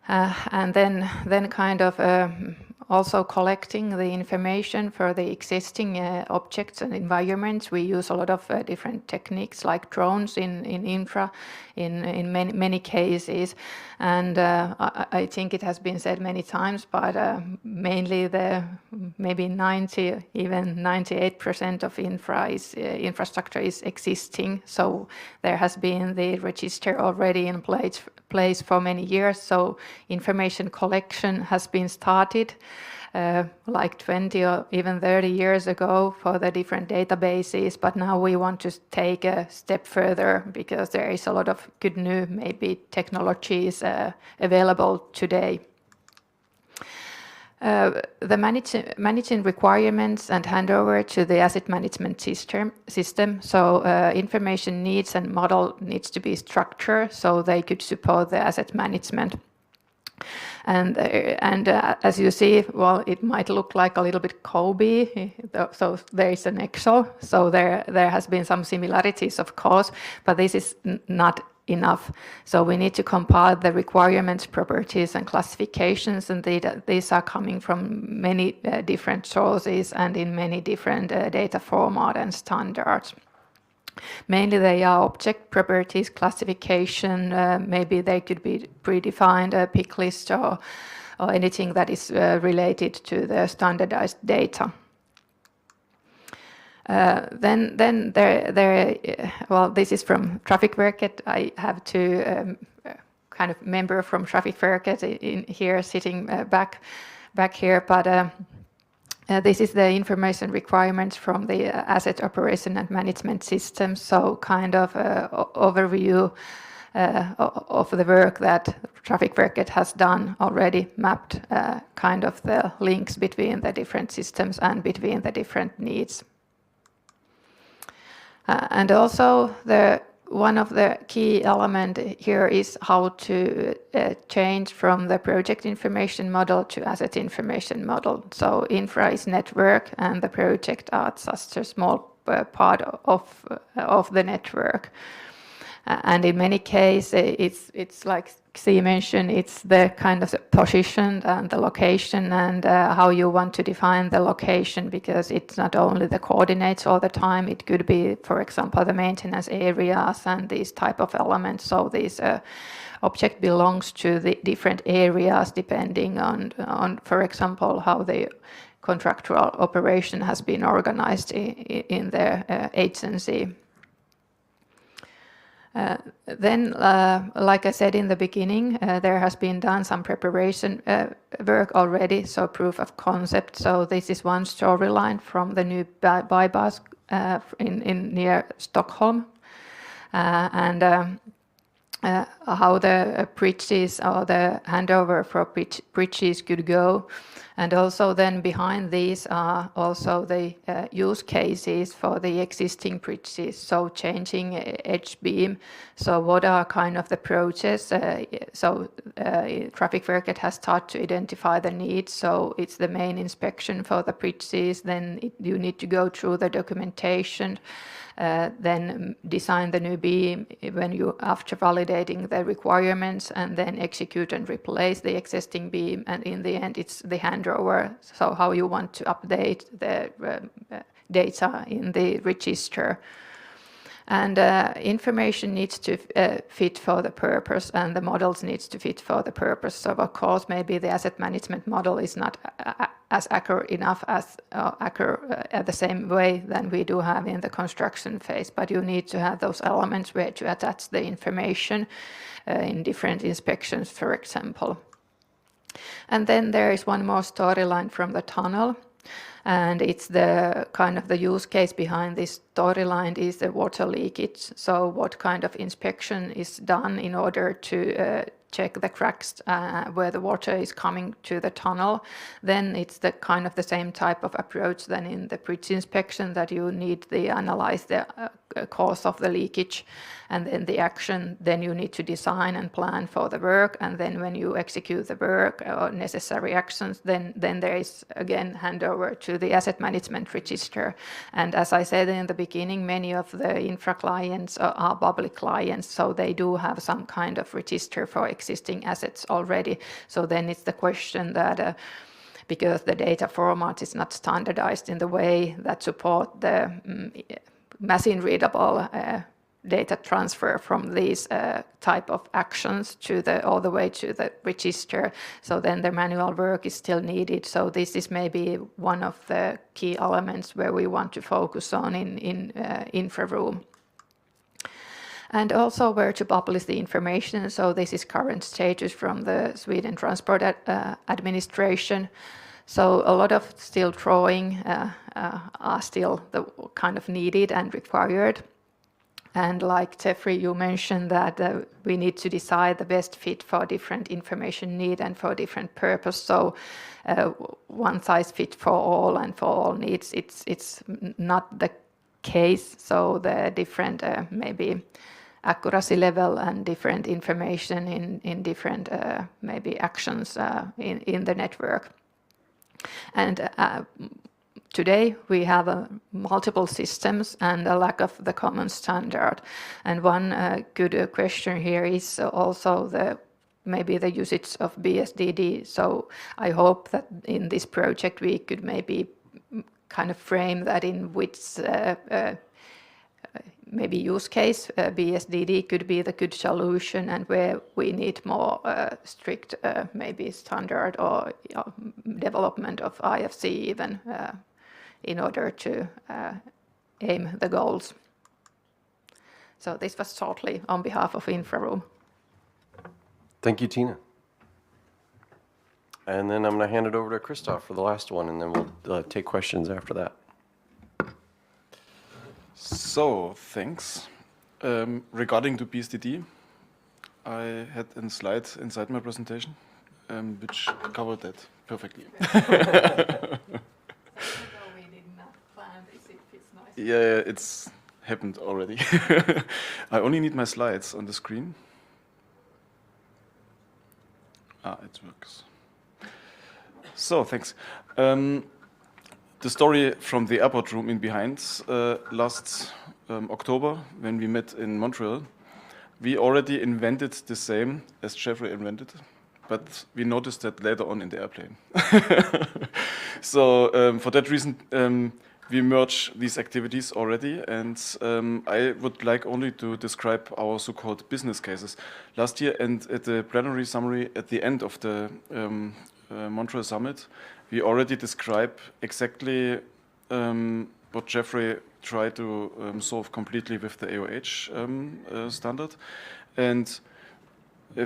and then kind of also collecting the information for the existing objects and environments. We use a lot of different techniques like drones in infra in many cases, and I think it has been said many times, but mainly maybe 90, even 98% of infrastructure is existing. So there has been the register already in place for many years. So information collection has been started like 20 or even 30 years ago for the different databases, but now we want to take a step further because there is a lot of good new maybe technologies available today. The managing requirements and handover to the asset management system. So information needs and model needs to be structured so they could support the asset management. And as you see, well, it might look like a little bit COBie, so there is an Excel. So there has been some similarities, of course, but this is not enough. So we need to compile the requirements, properties, and classifications, and these are coming from many different sources and in many different data format and standards. Mainly they are object properties, classification, maybe they could be predefined, a pick list or anything that is related to the standardized data. Then well, this is from Trafikverket. I have two kind of member from Trafikverket in here sitting back here, but this is the information requirements from the asset operation and management system. So kind of overview of the work that Traffic Verket has done already, mapped kind of the links between the different systems and between the different needs. And also one of the key elements here is how to change from the project information model to asset information model. So infra is network and the project are just a small part of the network. And in many cases, it's like Xi mentioned, it's the kind of the position and the location and how you want to define the location, because it's not only the coordinates all the time, it could be, for example, the maintenance areas and these type of elements. So this object belongs to the different areas depending on, for example, how the contractual operation has been organized in the agency. Then, like I said in the beginning, there has been done some preparation work already, so proof of concept. So this is one storyline from the new bypass in near Stockholm, and how the bridges or the handover for bridges could go. And also then behind these are also the use cases for the existing bridges, so changing edge beam. So what are kind of the approaches? Traffic Verket has started to identify the needs, so it's the main inspection for the bridges, then you need to go through the documentation, then design the new beam when you, after validating the requirements, and then execute and replace the existing beam, and in the end it's the handover, so how you want to update the data in the register. And information needs to fit for the purpose, and the models needs to fit for the purpose. So of course, maybe the asset management model is not as accurate enough as at the same way than we do have in the construction phase, but you need to have those elements where to attach the information in different inspections, for example. And then there is one more storyline from the tunnel. And it's the kind of the use case behind this storyline is the water leakage. So what kind of inspection is done in order to check the cracks where the water is coming to the tunnel? Then it's the kind of the same type of approach than in the bridge inspection, that you need to analyze the cause of the leakage, and then the action, then you need to design and plan for the work, and then when you execute the work or necessary actions, then there is again handover to the asset management register. And as I said in the beginning, many of the infra clients are public clients, so they do have some kind of register for existing assets already. So then it's the question that because the data format is not standardized in the way that support the machine readable data transfer from these type of actions to all the way to the register. So then the manual work is still needed. So this is maybe one of the key elements where we want to focus on in infra room. And also where to publish the information. So this is current status from the Sweden Transport Administration. So a lot of still drawing are still the kind of needed and required. And like Jeffrey, you mentioned that we need to decide the best fit for different information need and for different purpose. So one size fit for all and for all needs, it's not the case. So the different maybe accuracy level and different information in different maybe actions in the network. And today we have multiple systems and a lack of the common standard. And one good question here is also maybe the usage of BSDD. So I hope that in this project we could maybe kind of frame that in which maybe use case BSDD could be the good solution, and where we need more strict maybe standard or development of IFC even in order to aim the goals. So this was shortly on behalf of InfraRoom. Thank you, Tina. And then I'm going to hand it over to Christoph for the last one, and then we'll take questions after that. So, thanks. Regarding to BSDD, I had a slide inside my presentation, which covered that perfectly. Yeah, it's happened already. I only need my slides on the screen. It works. So, thanks. The story from the airport room in behind last October, when we met in Montreal, we already invented the same as Jeffrey invented, but we noticed that later on in the airplane. So for that reason, we merge these activities already, and I would like only to describe our so-called business cases. Last year, and at the plenary summary at the end of the Montreal Summit, we already describe exactly what Jeffrey tried to solve completely with the AOH standard. And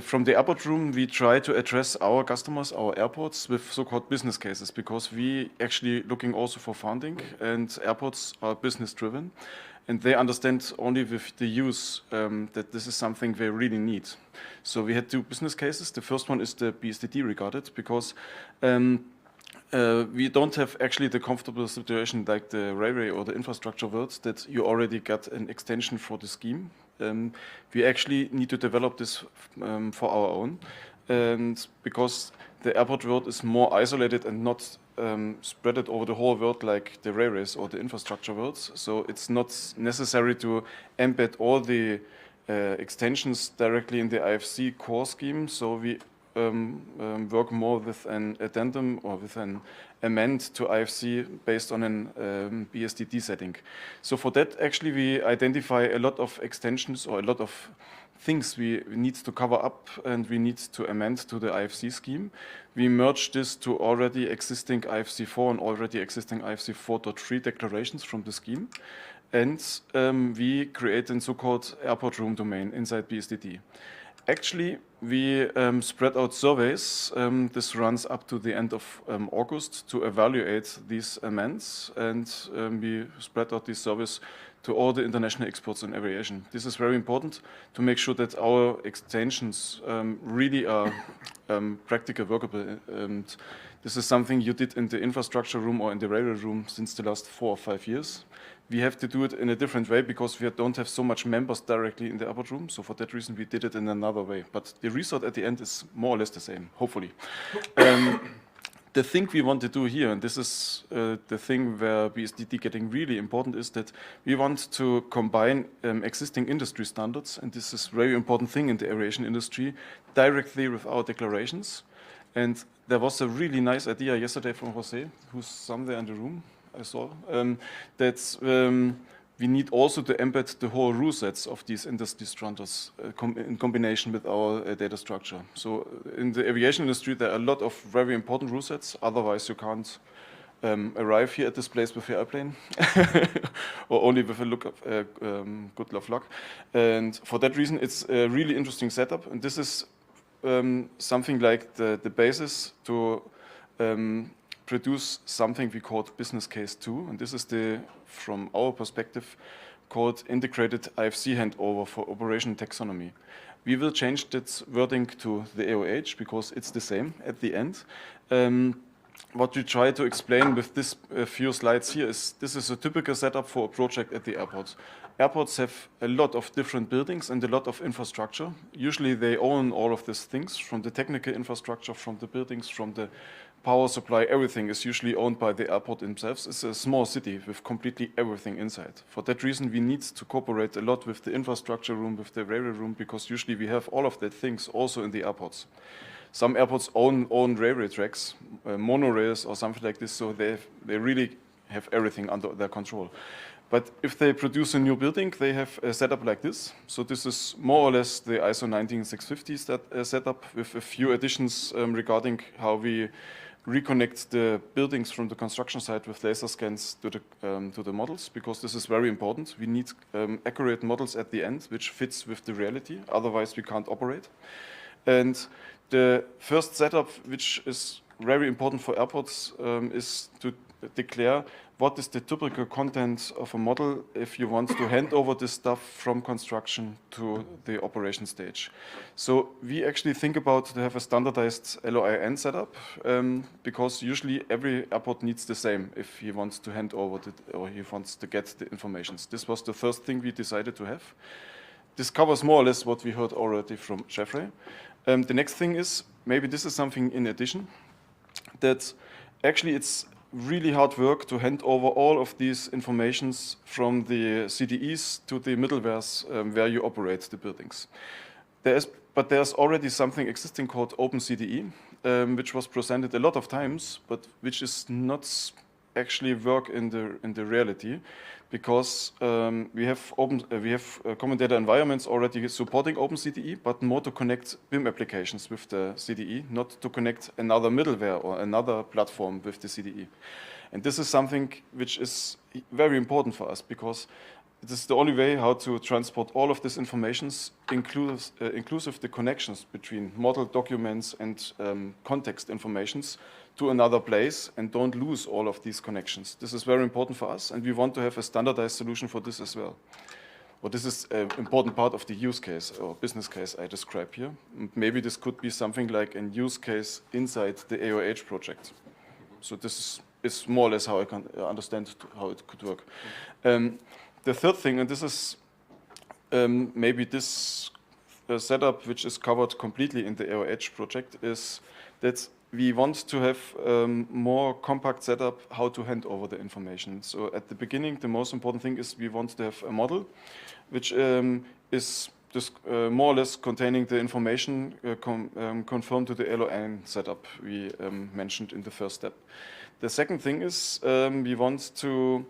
from the airport room, we try to address our customers, our airports, with so-called business cases, because we actually looking also for funding, and airports are business-driven, and they understand only with the use that this is something they really need. So we had two business cases. The first one is the BSDD regarded, because we don't have actually the comfortable situation like the railway or the infrastructure world that you already got an extension for the scheme. We actually need to develop this for our own, and because the airport world is more isolated and not spread it over the whole world like the railways or the infrastructure worlds. So it's not necessary to embed all the extensions directly in the IFC core scheme. So we work more with an addendum or with an amend to IFC based on an BSDD setting. So for that, actually, we identify a lot of extensions or a lot of things we need to cover up and we need to amend to the IFC scheme. We merge this to already existing IFC4 and already existing IFC 4.3 declarations from the scheme. And we create a so-called airport room domain inside BSDD. Actually, we spread out surveys. This runs up to the end of August to evaluate these amends, and we spread out these surveys to all the international experts in aviation. This is very important to make sure that our extensions really are practical workable. And this is something you did in the infrastructure room or in the railway room since the last 4 or 5 years. We have to do it in a different way because we don't have so much members directly in the airport room. So for that reason, we did it in another way. But the result at the end is more or less the same, hopefully. The thing we want to do here, and this is the thing where BSDD getting really important, is that we want to combine existing industry standards, and this is a very important thing in the aviation industry, directly with our declarations. And there was a really nice idea yesterday from Jose, who's somewhere in the room, I saw, that we need also to embed the whole rule sets of these industry standards in combination with our data structure. So in the aviation industry, there are a lot of very important rule sets. Otherwise, you can't arrive here at this place with your airplane, or only with a look of good luck. And for that reason, it's a really interesting setup. And this is something like the basis to produce something we call business case 2, and this is from our perspective, called integrated IFC handover for operation taxonomy. We will change that wording to the AOH because it's the same at the end. What we try to explain with this few slides here is this is a typical setup for a project at the airport. Airports have a lot of different buildings and a lot of infrastructure. Usually they own all of these things, from the technical infrastructure, from the buildings, from the power supply. Everything is usually owned by the airport themselves. It's a small city with completely everything inside. For that reason, we need to cooperate a lot with the infrastructure room, with the railway room, because usually we have all of that things also in the airports. Some airports own railway tracks, monorails or something like this, so they really have everything under their control. But if they produce a new building, they have a setup like this. So this is more or less the ISO 19650 setup with a few additions regarding how we reconnect the buildings from the construction site with laser scans to the models, because this is very important. We need accurate models at the end, which fits with the reality. Otherwise, we can't operate. And the first setup, which is very important for airports, is to declare what is the typical content of a model if you want to hand over this stuff from construction to the operation stage. So we actually think about to have a standardized LOIN setup because usually every airport needs the same if he wants to hand over or he wants to get the information. This was the first thing we decided to have. This covers more or less what we heard already from Jeffrey. The next thing is, maybe this is something in addition, that actually it's really hard work to hand over all of these informations from the CDEs to the middlewares where you operate the buildings. But there's already something existing called OpenCDE, which was presented a lot of times, but which is not actually work in the reality, because we have common data environments already supporting OpenCDE, but more to connect BIM applications with the CDE, not to connect another middleware or another platform with the CDE. And this is something which is very important for us, because it is the only way how to transport all of this information, inclusive the connections between model documents and context informations to another place, and don't lose all of these connections. This is very important for us, and we want to have a standardized solution for this as well. Well, this is an important part of the use case or business case I describe here. Maybe this could be something like a use case inside the AOH project. So this is more or less how I can understand how it could work. The third thing, and this is maybe this setup which is covered completely in the AOH project, is that we want to have more compact setup how to hand over the information. So at the beginning, the most important thing is we want to have a model which is just more or less containing the information conformed to the LON setup we mentioned in the first step. The second thing is we want to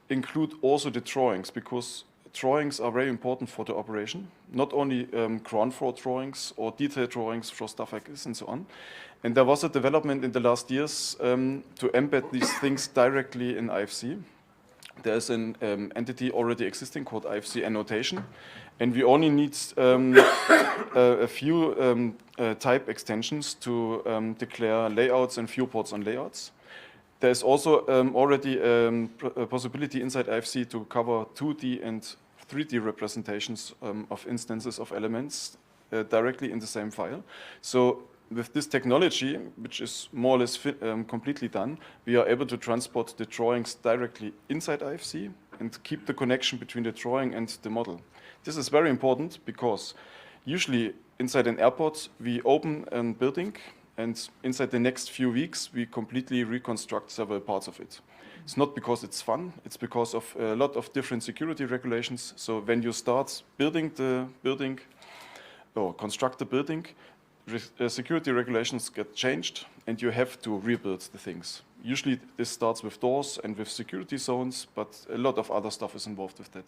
include also the drawings, because drawings are very important for the operation, not only ground floor drawings or detailed drawings for stuff like this and so on. And there was a development in the last years to embed these things directly in IFC. There's an entity already existing called IFC annotation, and we only need a few type extensions to declare layouts and viewports on layouts. There's also already a possibility inside IFC to cover 2D and 3D representations of instances of elements directly in the same file. So with this technology, which is more or less completely done, we are able to transport the drawings directly inside IFC and keep the connection between the drawing and the model. This is very important because usually inside an airport, we open a building, and inside the next few weeks, we completely reconstruct several parts of it. It's not because it's fun, it's because of a lot of different security regulations. So when you start building the building or construct the building, security regulations get changed and you have to rebuild the things. Usually this starts with doors and with security zones, but a lot of other stuff is involved with that.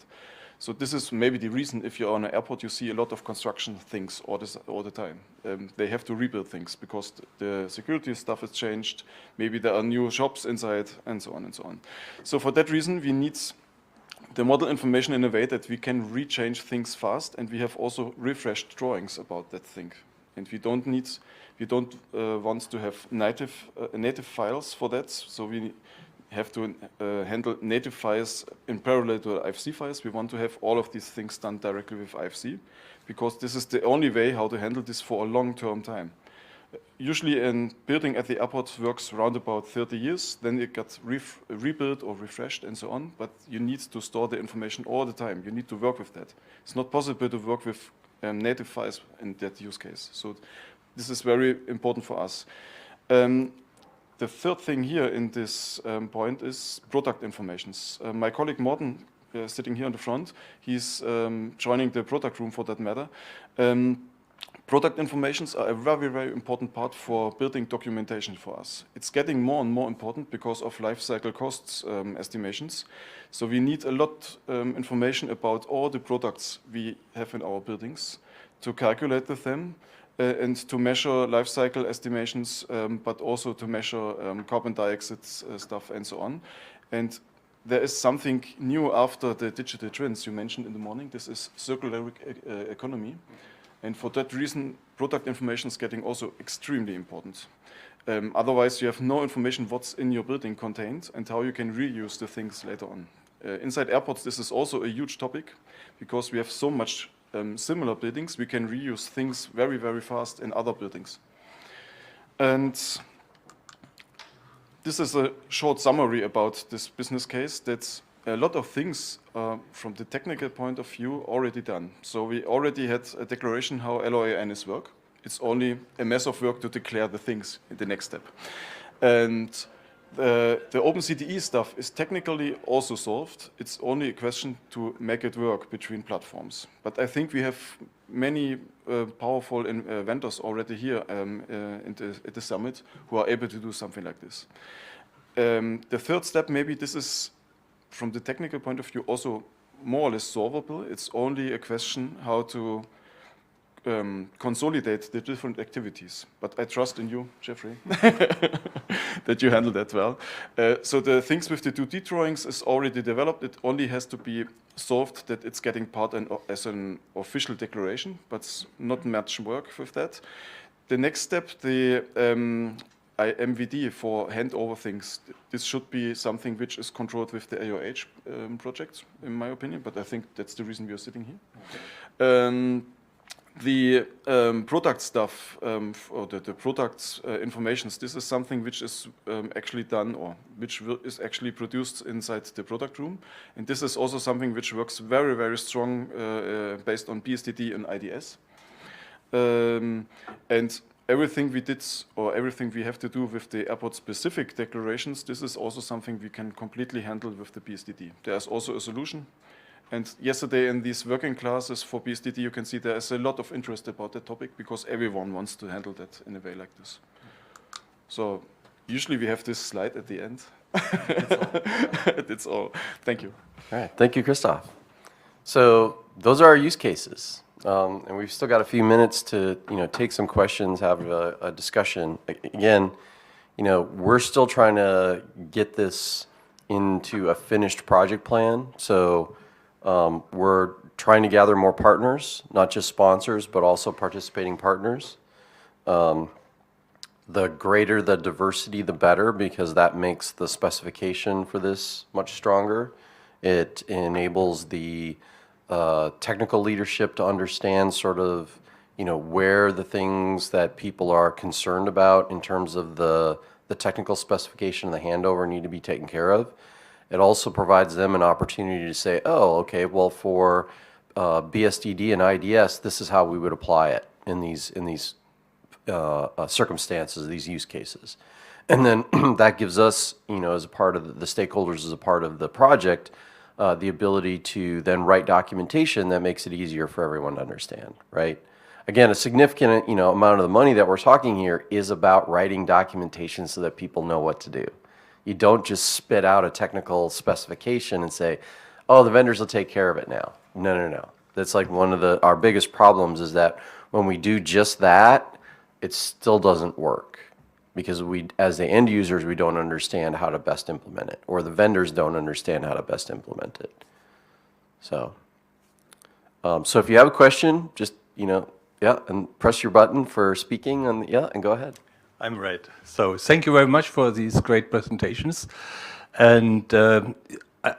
So this is maybe the reason if you're on an airport, you see a lot of construction things all the time. They have to rebuild things because the security stuff has changed. Maybe there are new shops inside and so on and so on. So for that reason, we need the model information in a way that we can rechange things fast, and we have also refreshed drawings about that thing. And we don't want to have native files for that, so we have to handle native files in parallel to IFC files. We want to have all of these things done directly with IFC, because this is the only way how to handle this for a long-term time. Usually a building at the airport works around about 30 years, then it gets rebuilt or refreshed and so on, but you need to store the information all the time. You need to work with that. It's not possible to work with native files in that use case. So this is very important for us. The third thing here in this point is product informations. My colleague Morten, sitting here in the front, he's joining the product room for that matter. Product informations are a very, very important part for building documentation for us. It's getting more and more important because of life cycle costs estimations. So we need a lot information about all the products we have in our buildings to calculate with them and to measure life cycle estimations, but also to measure carbon dioxide stuff and so on. And there is something new after the digital twins you mentioned in the morning. This is circular economy. And for that reason, product information is getting also extremely important. Otherwise, you have no information what's in your building contained and how you can reuse the things later on. Inside airports, this is also a huge topic because we have so much similar buildings. We can reuse things very, very fast in other buildings. And this is a short summary about this business case. That's a lot of things from the technical point of view already done. So we already had a declaration how LOANs work. It's only a mess of work to declare the things in the next step. And the OpenCDE stuff is technically also solved. It's only a question to make it work between platforms. But I think we have many powerful vendors already here at the summit who are able to do something like this. The third step, maybe this is, from the technical point of view, also more or less solvable. It's only a question how to consolidate the different activities. But I trust in you, Jeffrey, that you handle that well. So the things with the 2D drawings is already developed. It only has to be solved that it's getting part as an official declaration, but it's not much work with that. The next step, the MVD for handover things, this should be something which is controlled with the AOH project, in my opinion, but I think that's the reason we are sitting here. The product stuff, or the product informations, this is something which is actually done, or which is actually produced inside the product room. And this is also something which works very, very strong based on BSDD and IDS. And everything we did, or everything we have to do with the airport-specific declarations, this is also something we can completely handle with the BSDD. There's also a solution. And yesterday in these working classes for BSDD, you can see there is a lot of interest about that topic because everyone wants to handle that in a way like this. So usually we have this slide at the end. That's all. Thank you. All right, thank you, Christoph. So those are our use cases. And we've still got a few minutes to take some questions, have a discussion. Again, we're still trying to get this into a finished project plan. So we're trying to gather more partners, not just sponsors, but also participating partners. The greater the diversity, the better, because that makes the specification for this much stronger. It enables the technical leadership to understand sort of, where the things that people are concerned about in terms of the technical specification and the handover need to be taken care of. It also provides them an opportunity to say, oh, okay, well, for BSDD and IDS, this is how we would apply it in these circumstances, these use cases. And then that gives us, as a part of the stakeholders, as a part of the project, the ability to then write documentation that makes it easier for everyone to understand, right? Again, a significant amount of the money that we're talking here is about writing documentation so that people know what to do. You don't just spit out a technical specification and say, oh, the vendors will take care of it now. No. That's like one of our biggest problems is that when we do just that, it still doesn't work because as the end users, we don't understand how to best implement it, or the vendors don't understand how to best implement it. So if you have a question, just, and press your button for speaking, and go ahead. I'm right. So thank you very much for these great presentations. And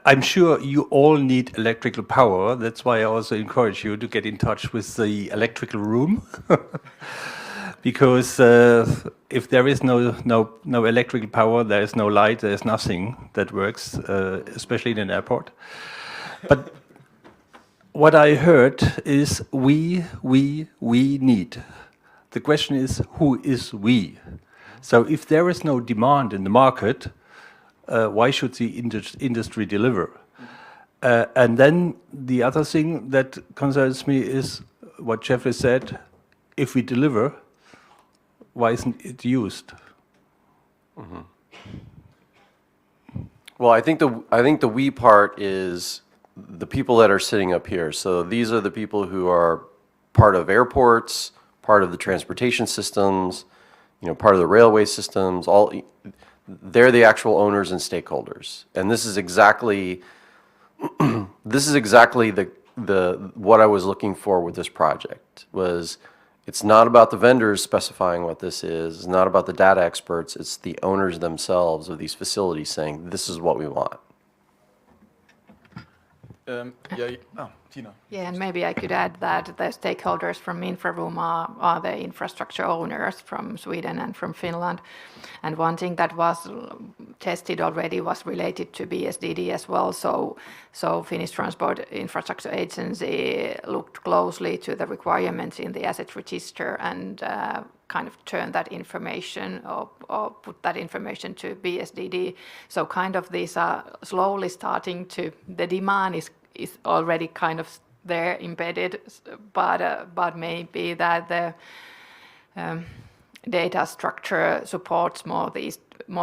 I'm sure you all need electrical power. That's why I also encourage you to get in touch with the electrical room. Because if there is no electrical power, there is no light, there is nothing that works, especially in an airport. But what I heard is we need. The question is, who is we? So if there is no demand in the market, why should the industry deliver? And then the other thing that concerns me is what Jeffrey said, if we deliver, why isn't it used? Mm-hmm. Well, I think the we part is the people that are sitting up here. So these are the people who are part of airports, part of the transportation systems, part of the railway systems. They're the actual owners and stakeholders. And this is exactly what I was looking for with this project. it's not about the vendors specifying what this is. It's not about the data experts. It's the owners themselves of these facilities saying, this is what we want. Tina. Yeah, and maybe I could add that the stakeholders from InfraRoom are the infrastructure owners from Sweden and from Finland. And one thing that was tested already was related to BSDD as well. So Finnish Transport Infrastructure Agency looked closely to the requirements in the asset register and kind of turn that information or put that information to BSDD. So kind of these are slowly starting to, the demand is already kind of there embedded, but maybe that the data structure supports more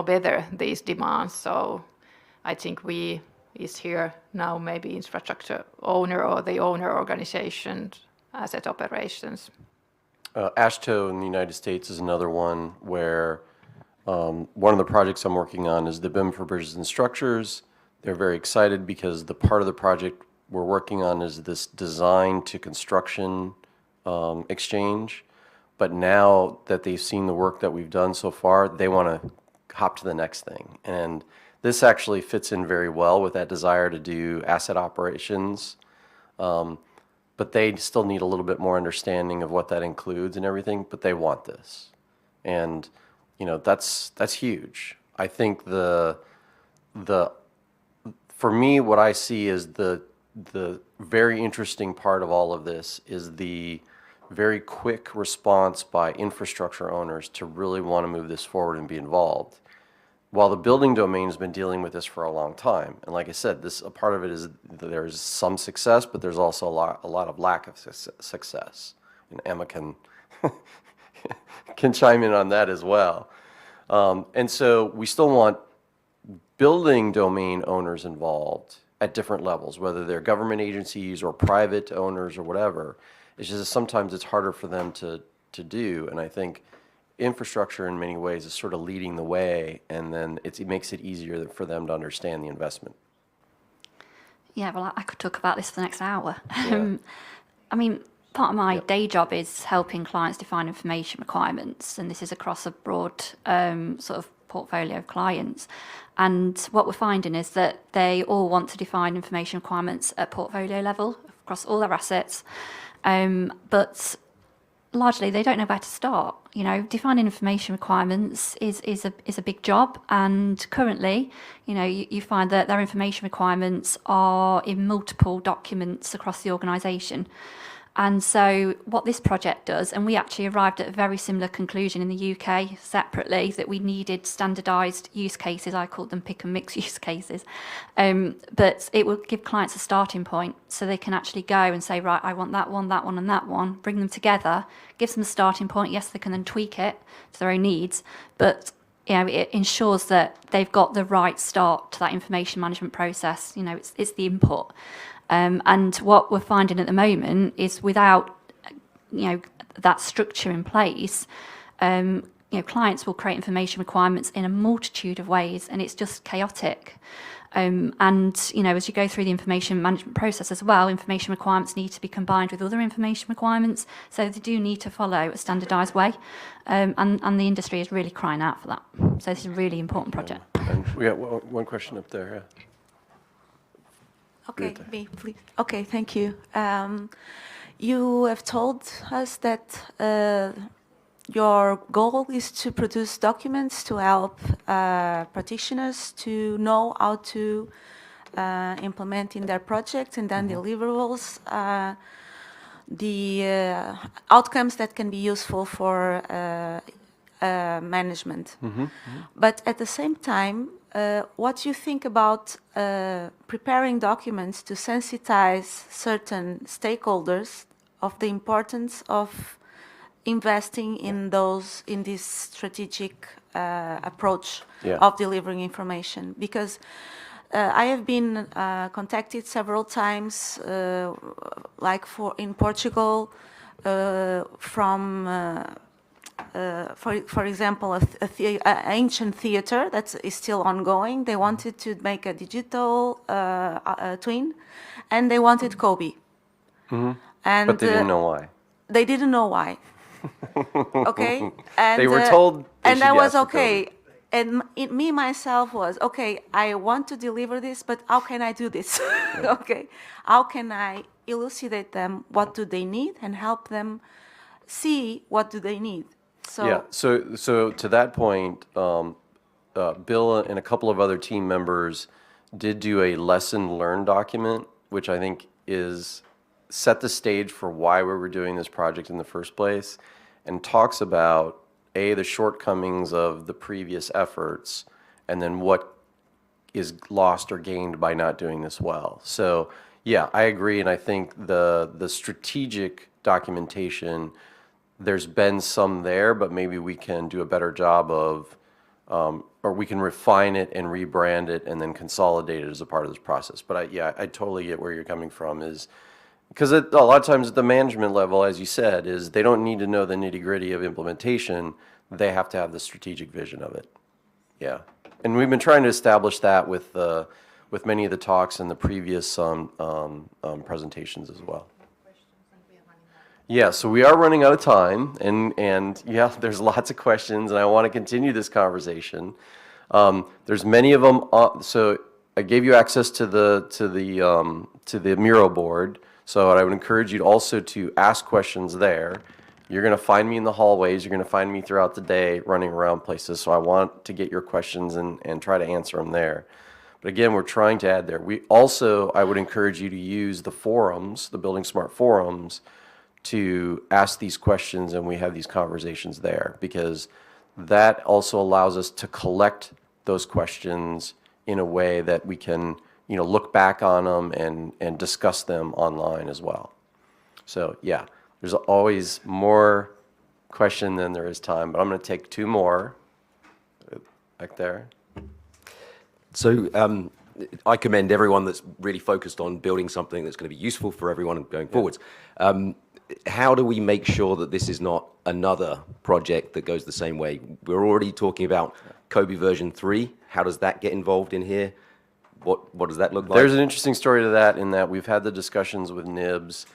better these demands. So I think we is here now maybe infrastructure owner or the owner organization, asset operations. AASHTO in the United States is another one where one of the projects I'm working on is the BIM for Bridges and Structures. They're very excited because the part of the project we're working on is this design to construction exchange. But now that they've seen the work that we've done so far, they want to hop to the next thing. And this actually fits in very well with that desire to do asset operations. But they still need a little bit more understanding of what that includes and everything, but they want this. And, you know, that's huge. I think for me, what I see is the very interesting part of all of this is the very quick response by infrastructure owners to really want to move this forward and be involved. While the building domain has been dealing with this for a long time, and like I said, a part of it is there's some success, but there's also a lot of lack of success. And Emma can chime in on that as well. And so we still want building domain owners involved at different levels, whether they're government agencies or private owners or whatever. It's just that sometimes it's harder for them to do, and I think infrastructure in many ways is sort of leading the way, and then it makes it easier for them to understand the investment. Yeah, well, I could talk about this for the next hour. Yeah. I mean, part of my day job is helping clients define information requirements, and this is across a broad sort of portfolio of clients. And what we're finding is that they all want to define information requirements at portfolio level across all their assets, but largely they don't know where to start. You know, defining information requirements is a big job, and currently, you know, you find that their information requirements are in multiple documents across the organisation. And so what this project does, and we actually arrived at a very similar conclusion in the UK separately, that we needed standardised use cases. I called them pick and mix use cases. But it will give clients a starting point so they can actually go and say, right, I want that one, and that one, bring them together, gives them a starting point. Yes, they can then tweak it to their own needs, but you know, it ensures that they've got the right start to that information management process. You know, it's the input. And what we're finding at the moment is without, you know, that structure in place, you know, clients will create information requirements in a multitude of ways, and it's just chaotic. And, you know, as you go through the information management process as well, information requirements need to be combined with other information requirements, so they do need to follow a standardised way. And the industry is really crying out for that. So this is a really important project. And we got one question up there. Yeah. Okay, me, please. Okay, thank you. You have told us that your goal is to produce documents to help practitioners to know how to implement in their projects and then deliverables the outcomes that can be useful for management. But at the same time, what do you think about preparing documents to sensitize certain stakeholders of the importance of investing in this strategic approach of delivering information? Because I have been contacted several times, like in Portugal, from for example, an ancient theater that is still ongoing. They wanted to make a digital twin, and they wanted Kobe. And but they didn't know why. They didn't know why. Okay, and They were told they and should I was ask for okay. Kobe. And me myself was okay. I want to deliver this, but how can I do this? Okay, how can I elucidate them? What do they need, and help them see what do they need? So Yeah, so to that point, Bill and a couple of other team members did do a lesson learned document, which I think is set the stage for why we were doing this project in the first place, and talks about the shortcomings of the previous efforts, and then what is lost or gained by not doing this well. So yeah, I agree, and I think the strategic documentation, there's been some there, but maybe we can do a better job of, or we can refine it and rebrand it and then consolidate it as a part of this process. But I totally get where you're coming from, is because a lot of times at the management level, as you said, is they don't need to know the nitty-gritty of implementation. They have to have the strategic vision of it. Yeah. And we've been trying to establish that with many of the talks and the previous presentations as well. Yeah, so we are running out of time, and yeah, there's lots of questions, and I want to continue this conversation. There's many of them. So I gave you access to the Miro board. So I would encourage you also to ask questions there. You're going to find me in the hallways. You're going to find me throughout the day running around places. So I want to get your questions and try to answer them there. But again, we're trying to add there. I would encourage you to use the forums, the buildingSMART forums, to ask these questions, and we have these conversations there, because that also allows us to collect those questions in a way that we can, look back on them and discuss them online as well. So yeah, there's always more question than there is time, but I'm going to take two more back there. So I commend everyone that's really focused on building something that's going to be useful for everyone going forwards. How do we make sure that this is not another project that goes the same way? We're already talking about Kobe version 3. How does that get involved in here? What does that look like? There's an interesting story to that, in that we've had the discussions with NIBS.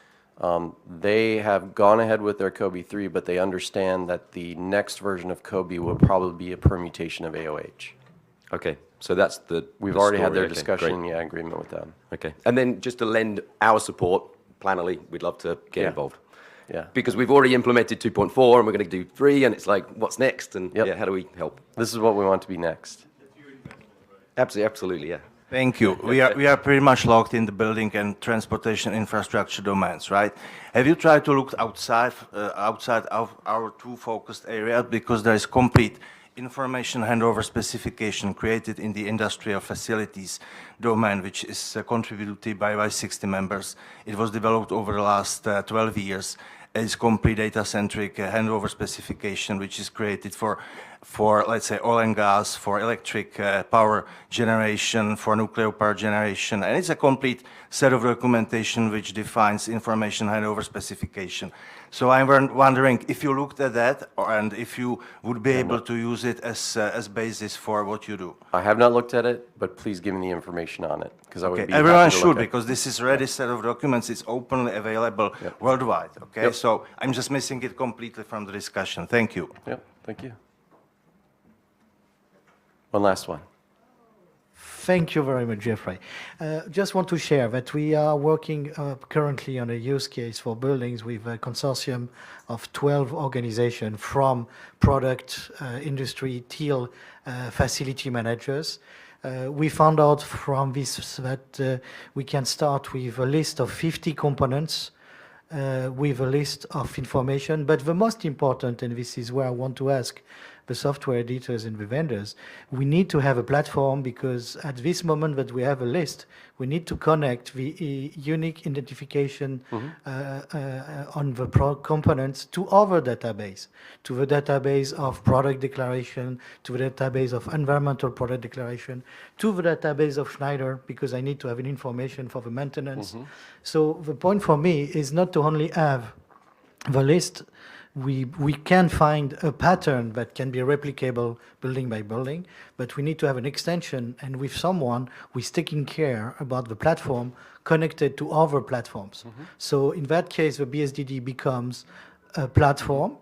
They have gone ahead with their Kobe 3, but they understand that the next version of Kobe will probably be a permutation of AOH. Okay, so that's We've already had their Okay, discussion, great. agreement with them. Okay, and then just to lend our support, Plannerly, we'd love to get Yeah. involved. Yeah. Because we've already implemented 2.4 and we're going to do 3, and it's like, what's next? And Yep. yeah, how do we help? This is what we want to be next. Absolutely, yeah. Thank you. We are pretty much locked in the building and transportation infrastructure domains, right? Have you tried to look outside of our two focused areas, because there is complete information handover specification created in the industrial facilities domain, which is contributed by 60 members. It was developed over the last 12 years. It's complete data-centric handover specification, which is created for, let's say, oil and gas, for electric power generation, for nuclear power generation. And it's a complete set of documentation which defines information handover specification. So I'm wondering if you looked at that, and if you would be able to use it as basis for what you do. I have not looked at it, but please give me the information on it, because I would be happy Everyone to look should, at it. because this is already a set of documents. It's openly available worldwide. Okay, Yep. so I'm just missing it completely from the discussion. Thank you. Yep, thank you. One last one. Thank you very much, Jeffrey. Just want to share that we are working currently on a use case for buildings with a consortium of 12 organizations, from product industry till facility managers. We found out from this that we can start with a list of 50 components, with a list of information. But the most important, and this is where I want to ask the software editors and the vendors, we need to have a platform, because at this moment that we have a list, we need to connect the unique identification on the components to our database, to the database of product declaration, to the database of environmental product declaration, to the database of Schneider, because I need to have an information for the maintenance. So the point for me is not to only have the list. We can find a pattern that can be replicable building by building, but we need to have an extension, and with someone who is taking care about the platform connected to other platforms. So in that case, the BSDD becomes a platform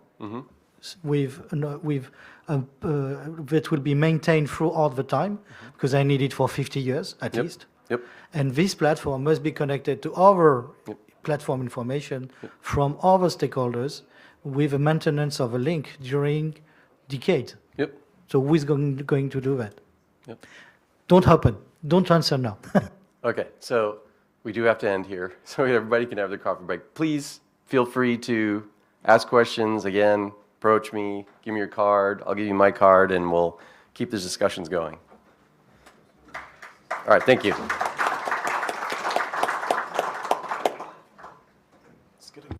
that will be maintained throughout the time, because I need it for 50 years at least. Yep. And this platform must be connected to other platform information from other stakeholders with a maintenance of a link during decades. Yep. So who is going to do that? Yep. Don't happen. Don't answer now. Okay, so we do have to end here, so everybody can have their coffee break. Please feel free to ask questions. Again, approach me, give me your card. I'll give you my card, and we'll keep these discussions going. All right, thank you. It's getting